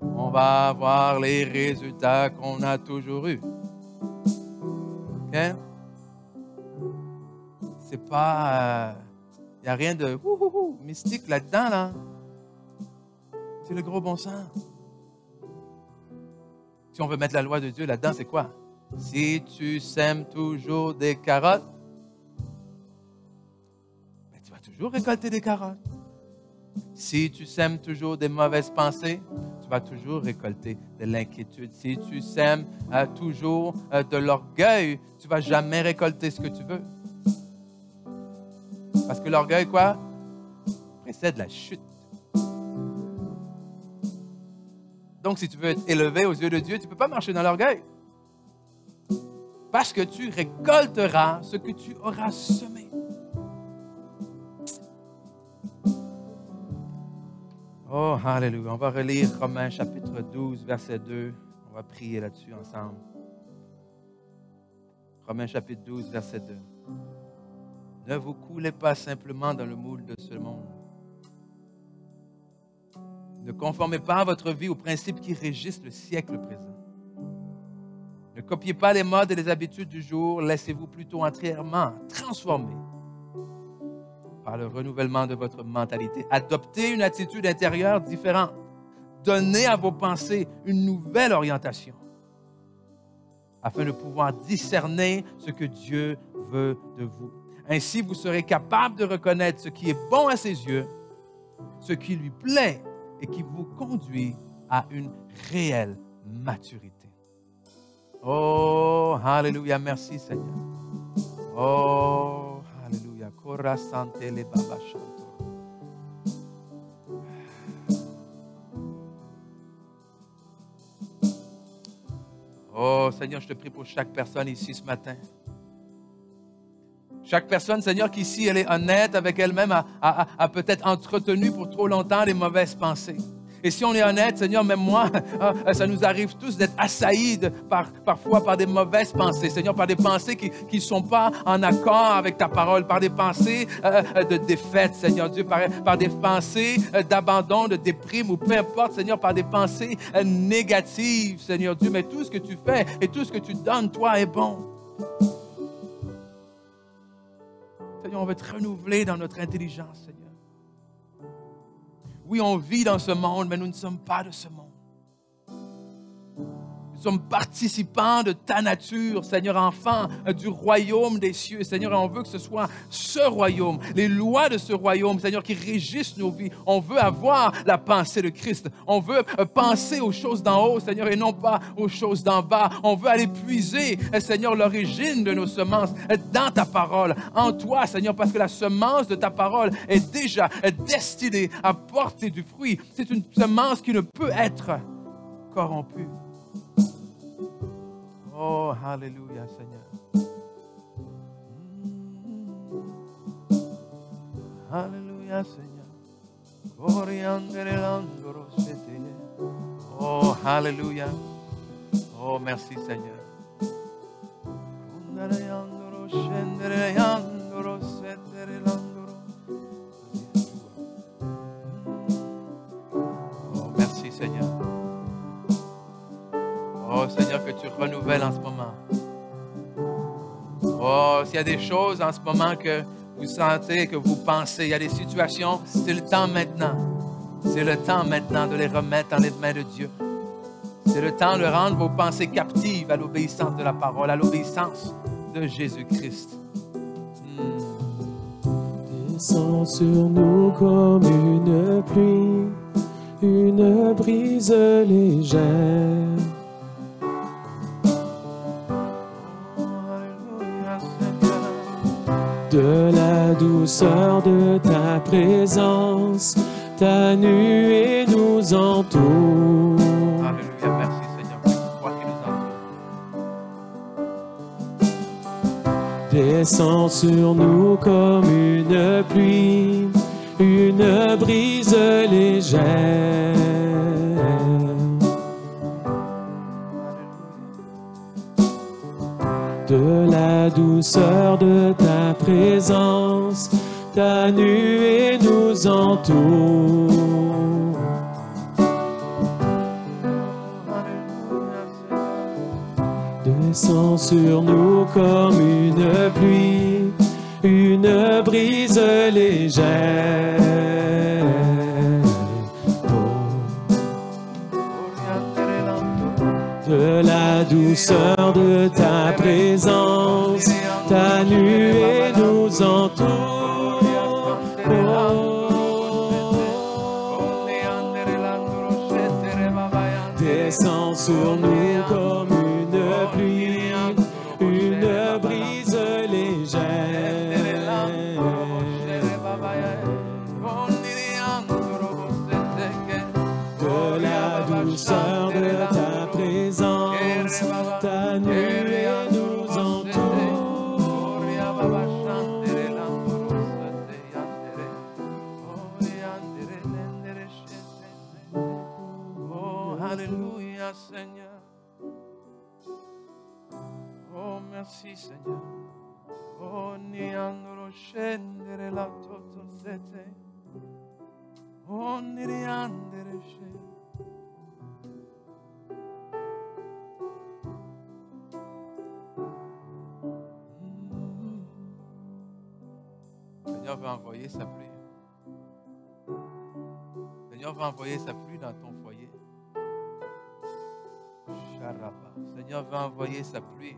on va avoir les résultats qu'on a toujours eus. OK? C'est pas... Il n'y a rien de mystique là-dedans, là. C'est le gros bon sens. Si on veut mettre la loi de Dieu là-dedans, c'est quoi? Si tu sèmes toujours des carottes, toujours récolter des carottes. Si tu sèmes toujours des mauvaises pensées, tu vas toujours récolter de l'inquiétude. Si tu sèmes toujours de l'orgueil, tu ne vas jamais récolter ce que tu veux. Parce que l'orgueil, quoi? Précède la chute. Donc, si tu veux être élevé aux yeux de Dieu, tu ne peux pas marcher dans l'orgueil. Parce que tu récolteras ce que tu auras semé. Oh, alléluia. On va relire Romains chapitre 12, verset 2. On va prier là-dessus ensemble. Romains chapitre 12, verset 2. Ne vous coulez pas simplement dans le moule de ce monde. Ne conformez pas votre vie aux principes qui régissent le siècle présent. Ne copiez pas les modes et les habitudes du jour. Laissez-vous plutôt entièrement transformer par par le renouvellement de votre mentalité. Adoptez une attitude intérieure différente. Donnez à vos pensées une nouvelle orientation afin de pouvoir discerner ce que Dieu veut de vous. Ainsi, vous serez capable de reconnaître ce qui est bon à ses yeux, ce qui lui plaît et qui vous conduit à une réelle maturité. Oh, alléluia, merci Seigneur. Oh, alléluia. Kora sante le baba shanto. Oh, Seigneur, je te prie pour chaque personne ici ce matin. Chaque personne, Seigneur, qui ici, elle est honnête avec elle-même, a peut-être entretenu pour trop longtemps les mauvaises pensées. Et si on est honnête, Seigneur, même moi, ça nous arrive tous d'être assaillis parfois par des mauvaises pensées. Seigneur, par des pensées qui ne sont pas en accord avec ta parole, par des pensées de défaite, Seigneur Dieu, par des pensées d'abandon, de déprime ou peu importe, Seigneur, par des pensées négatives, Seigneur Dieu. Mais tout ce que tu fais et tout ce que tu donnes, toi, est bon. Seigneur, on veut te renouveler dans notre intelligence, Seigneur. Oui, on vit dans ce monde, mais nous ne sommes pas de ce monde. Nous sommes participants de ta nature, Seigneur, enfants du royaume des cieux. Seigneur, et on veut que ce soit ce royaume, les lois de ce royaume, Seigneur, qui régissent nos vies. On veut avoir la pensée de Christ. On veut penser aux choses d'en haut, Seigneur, et non pas aux choses d'en bas. On veut aller puiser, Seigneur, l'origine de nos semences dans ta parole, en toi, Seigneur, parce que la semence de ta parole est déjà destinée à porter du fruit. C'est une semence qui ne peut être corrompue. Oh, alléluia, Seigneur. Alléluia, Seigneur. Oh, alléluia. Oh, merci, Seigneur. Oh, merci, Seigneur. Oh Seigneur, que tu renouvelles en ce moment. Oh, s'il y a des choses en ce moment que vous sentez, que vous pensez, il y a des situations, c'est le temps maintenant. C'est le temps maintenant de les remettre dans les mains de Dieu. C'est le temps de rendre vos pensées captives à l'obéissance de la parole, à l'obéissance de Jésus-Christ. Descends sur nous comme une pluie, une brise légère. De la douceur de ta présence, ta nuée nous entoure. Alléluia, merci Seigneur pour la foi qui nous entoure. Descends sur nous comme une pluie, une brise légère. De la douceur de ta présence, ta nuée nous entoure. Descends sur nous comme une pluie, une brise légère. De la douceur de ta présence, ta nuée nous entoure. Descends sur nous comme une pluie, une brise légère. De la douceur de ta présence, ta nuée nous entoure. Oh, alléluia, Seigneur. Oh, merci, Seigneur. Oh, niandro scendere la toto sete. Oh, niriandere scendere. Seigneur, Seigneur veut envoyer sa pluie. Le Seigneur veut envoyer sa pluie dans ton foyer. Sharaba. Le Seigneur veut envoyer sa pluie.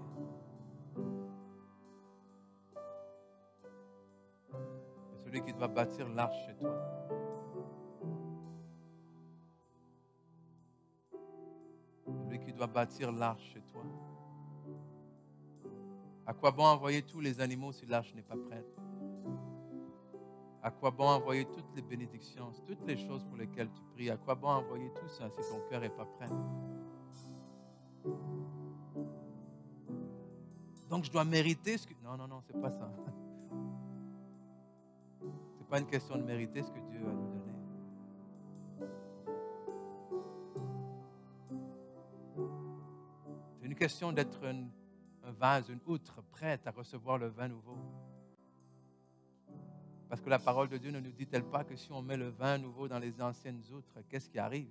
C'est celui qui doit bâtir l'arche chez toi. Celui qui doit bâtir l'arche chez toi. À quoi bon envoyer tous les animaux si l'arche n'est pas prête? À quoi bon envoyer toutes les bénédictions, toutes les choses pour lesquelles tu pries? À quoi bon envoyer tout ça si ton cœur n'est pas prêt? Donc je dois mériter ce que... Non, c'est pas ça. C'est pas une question de mériter ce que Dieu a nous donné. C'est une question d'être un vase, une outre prête à recevoir le vin nouveau. Parce que la parole de Dieu ne nous dit-elle pas que si on met le vin nouveau dans les anciennes outres, qu'est-ce qui arrive?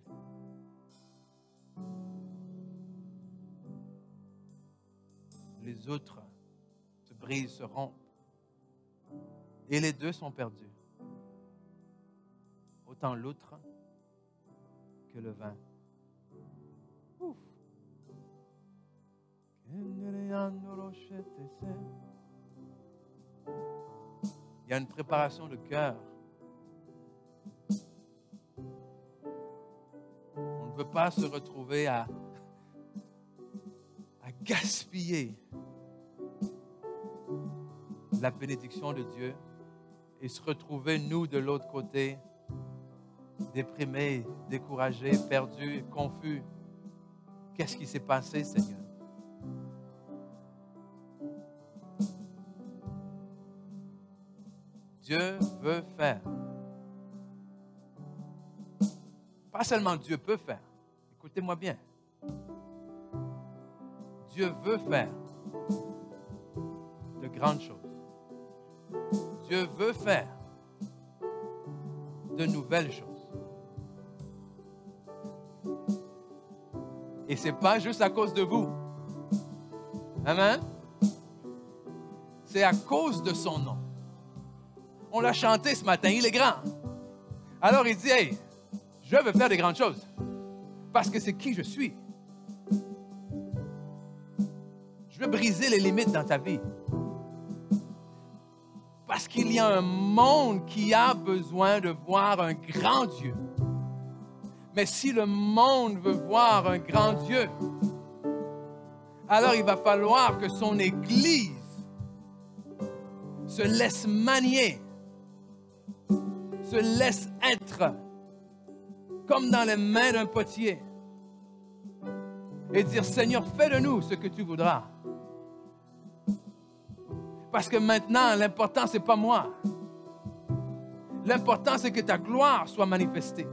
Les outres se brisent, se rompent. Et les deux sont perdus. Autant l'outre que le vin. Ouf. Il y a une préparation de cœur. On ne veut pas se retrouver à gaspiller la bénédiction de Dieu et se retrouver, nous, de l'autre côté, déprimés, découragés, perdus, confus. Qu'est-ce qui s'est passé, Seigneur? Dieu veut faire. Pas seulement Dieu peut faire. Écoutez-moi bien. Dieu veut faire de grandes choses. Dieu veut faire de nouvelles choses. Et ce n'est pas juste à cause de vous. Amen. C'est à cause de son nom. On l'a chanté ce matin, il est grand. Alors il dit, hey, je veux faire des grandes choses. Parce que c'est qui je suis. Je veux briser les limites dans ta vie. Parce qu'il y a un monde qui a besoin de voir un grand Dieu. Mais si le monde veut voir un grand Dieu, alors il va falloir que son Église se laisse manier, se laisse être comme dans les mains d'un potier et dire, Seigneur, fais de nous ce que tu voudras. Parce que maintenant, l'important, ce n'est pas moi. L'important, c'est que ta gloire soit manifestée.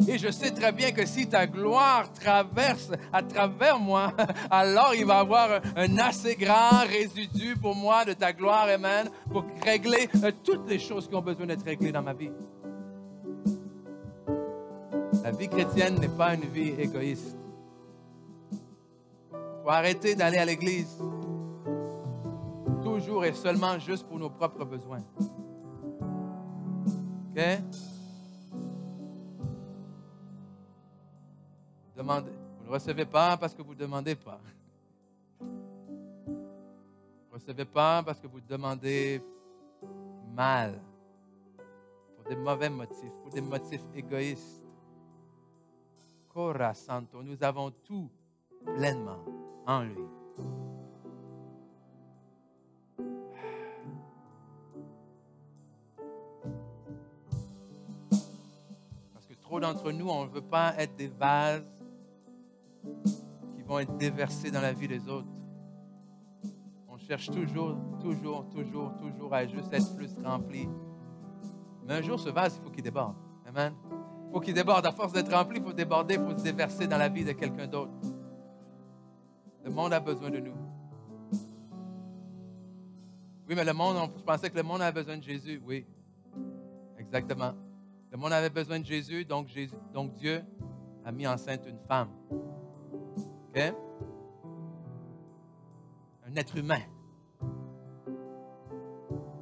Et je sais très bien que si ta gloire traverse à travers moi, alors il va y avoir un assez grand résidu pour moi de ta gloire, amen, pour régler toutes les choses qui ont besoin d'être réglées dans ma vie. La vie chrétienne n'est pas une vie égoïste. Il faut arrêter d'aller à l'église toujours et seulement juste pour nos propres besoins. OK? Demandez. Vous ne recevez pas parce que vous ne demandez pas. Vous ne recevez pas parce que vous demandez mal. Pour des mauvais motifs, pour des motifs égoïstes. Cora Santo, nous avons tout pleinement en lui. Parce que trop d'entre nous, on ne veut pas être des vases qui vont être déversés dans la vie des autres. On cherche toujours à juste être plus rempli. Mais un jour, ce vase, il faut qu'il déborde. Amen. Il faut qu'il déborde. À force d'être rempli, il faut déborder, il faut se déverser dans la vie de quelqu'un d'autre. Le monde a besoin de nous. Oui, mais le monde, je pensais que le monde avait besoin de Jésus. Oui, exactement. Le monde avait besoin de Jésus, donc Dieu a mis enceinte une femme. OK? Un être humain.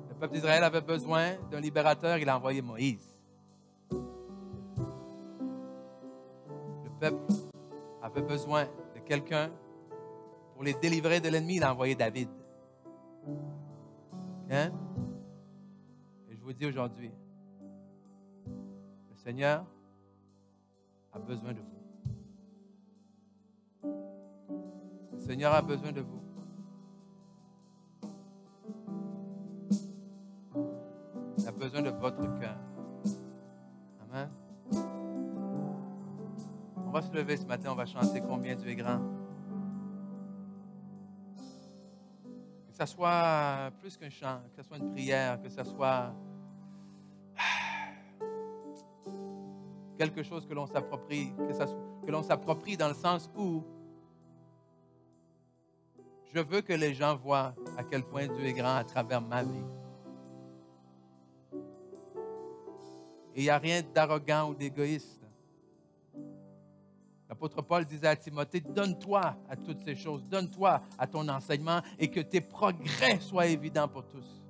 Le Le peuple d'Israël avait besoin d'un libérateur, il a envoyé Moïse. Le peuple avait besoin de quelqu'un pour les délivrer de l'ennemi, il a envoyé David. Hein? Et je vous dis aujourd'hui, le Seigneur a besoin de vous. Le Seigneur a besoin de vous. Il a besoin de votre cœur. Amen. On va se lever ce matin, on va chanter combien Dieu est grand. Que ça soit plus qu'un chant, que ça soit une prière, que ça soit quelque chose que l'on s'approprie, que l'on s'approprie dans le sens où je veux que les gens voient à quel point Dieu est grand à travers ma vie. Et il n'y a rien d'arrogant ou d'égoïste. L'apôtre Paul disait à Timothée, donne-toi à toutes ces choses, donne-toi à ton enseignement et que tes progrès soient évidents pour tous.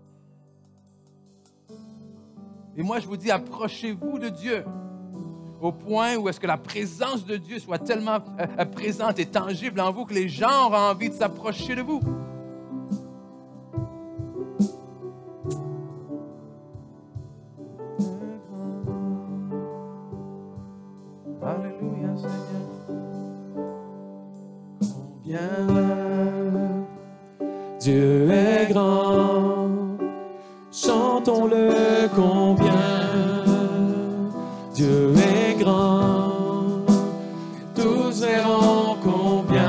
Et moi, je vous dis, approchez-vous de Dieu au point où est-ce que la présence de Dieu soit tellement présente et tangible en vous que les gens auront envie de s'approcher de vous. Alléluia, Seigneur. Combien Dieu est grand, chantons-le combien Dieu est grand, tous verront combien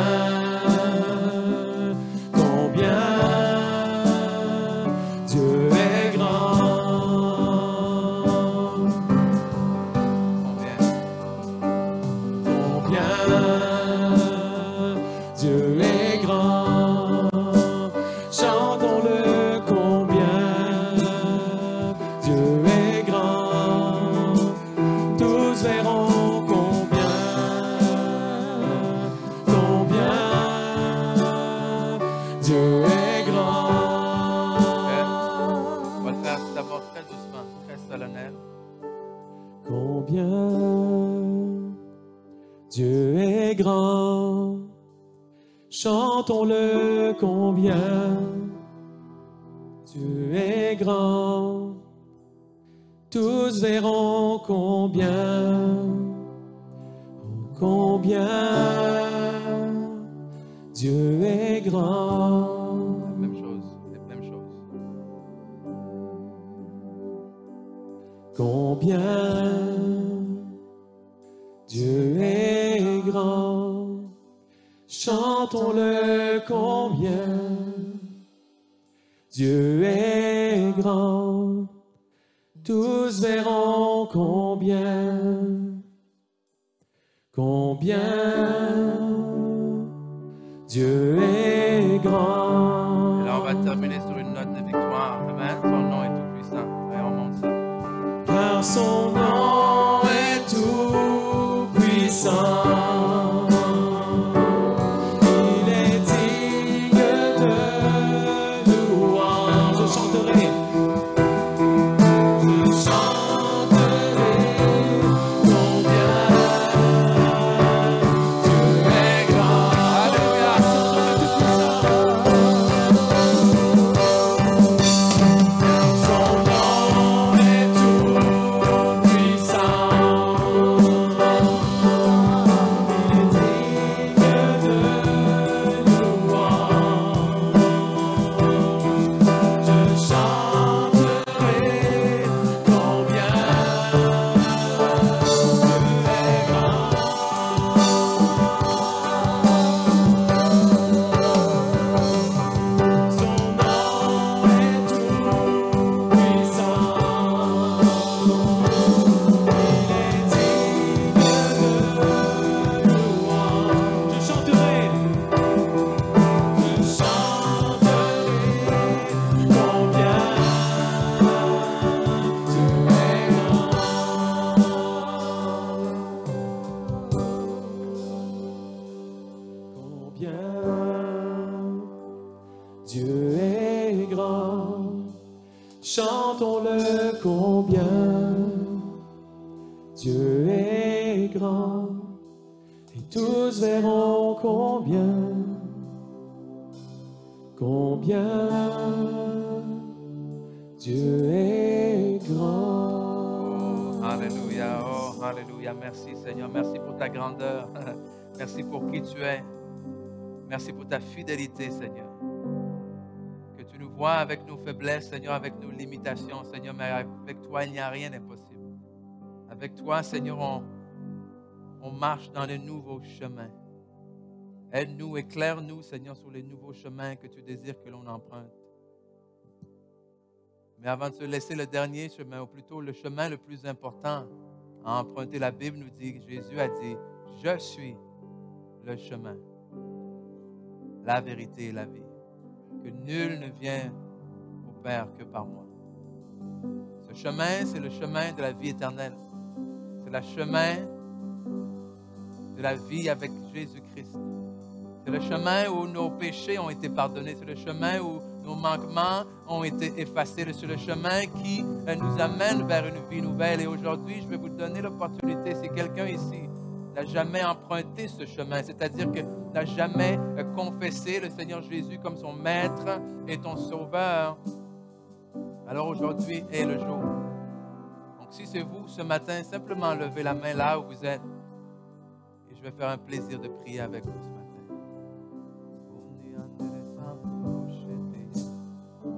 Dieu est grand. Combien Dieu est grand, chantons-le combien Dieu est grand, tous verront combien Dieu est grand. On va le faire d'abord très doucement, très solennel. Combien Dieu est grand, chantons-le combien Dieu est grand, tous verront combien Dieu est grand. Même chose, les mêmes choses. Combien Dieu est grand, chantons-le combien Dieu est grand, tous verront combien Dieu est grand. Et là, on va terminer sur une note de victoire. Amen. Son nom est tout puissant. Et on monte ça. Car son nom est tout puissant. Il est digne de louange. Je chanterai combien Dieu est grand. Alléluia. Son nom est tout Dieu est grand, et tous verront combien Dieu est grand. Alléluia, oh, alléluia. Merci Seigneur, merci pour ta grandeur. Merci pour qui tu es. Merci pour ta fidélité, Seigneur. Que tu nous vois avec nos faiblesses, Seigneur, avec nos limitations, Seigneur, mais avec toi, il n'y a rien d'impossible. Avec toi, Seigneur, on marche dans les nouveaux chemins. Aide-nous, éclaire-nous, Seigneur, sur les nouveaux chemins que tu désires que l'on emprunte. Mais avant de se laisser le dernier chemin, ou plutôt le chemin le plus important à emprunter, la Bible nous dit, Jésus a dit, je suis le chemin, la vérité et la vie. Que nul ne vient au Père que par moi. Ce chemin, c'est le chemin de la vie éternelle. C'est le chemin de la vie avec Jésus-Christ. C'est le chemin où nos péchés ont été pardonnés. C'est le chemin où nos manquements ont été effacés. C'est le chemin qui nous amène vers une vie nouvelle. Et aujourd'hui, je vais vous donner l'opportunité, si quelqu'un ici n'a jamais emprunté ce chemin, c'est-à-dire que n'a jamais confessé le Seigneur Jésus comme son maître et ton sauveur, alors aujourd'hui est le jour. Donc si c'est vous ce matin, simplement levez la main là où vous êtes et je vais faire un plaisir de prier avec vous ce matin.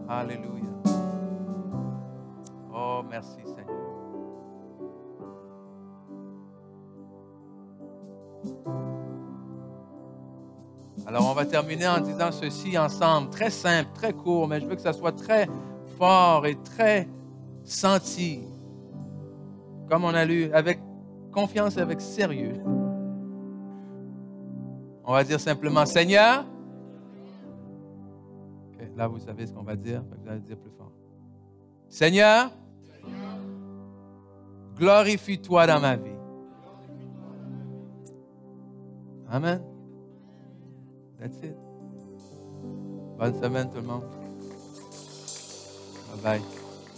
Alléluia. Oh, merci Seigneur. Alors, on va terminer en disant ceci ensemble, très simple, très court, mais je veux que ça soit très fort et très senti, comme on a lu, avec confiance et avec sérieux. On va dire simplement, Seigneur. Okay, là, vous savez ce qu'on va dire, vous allez dire plus fort. Seigneur, glorifie-toi dans ma vie. Amen. That's it. Bonne semaine tout le monde. Bye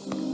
bye.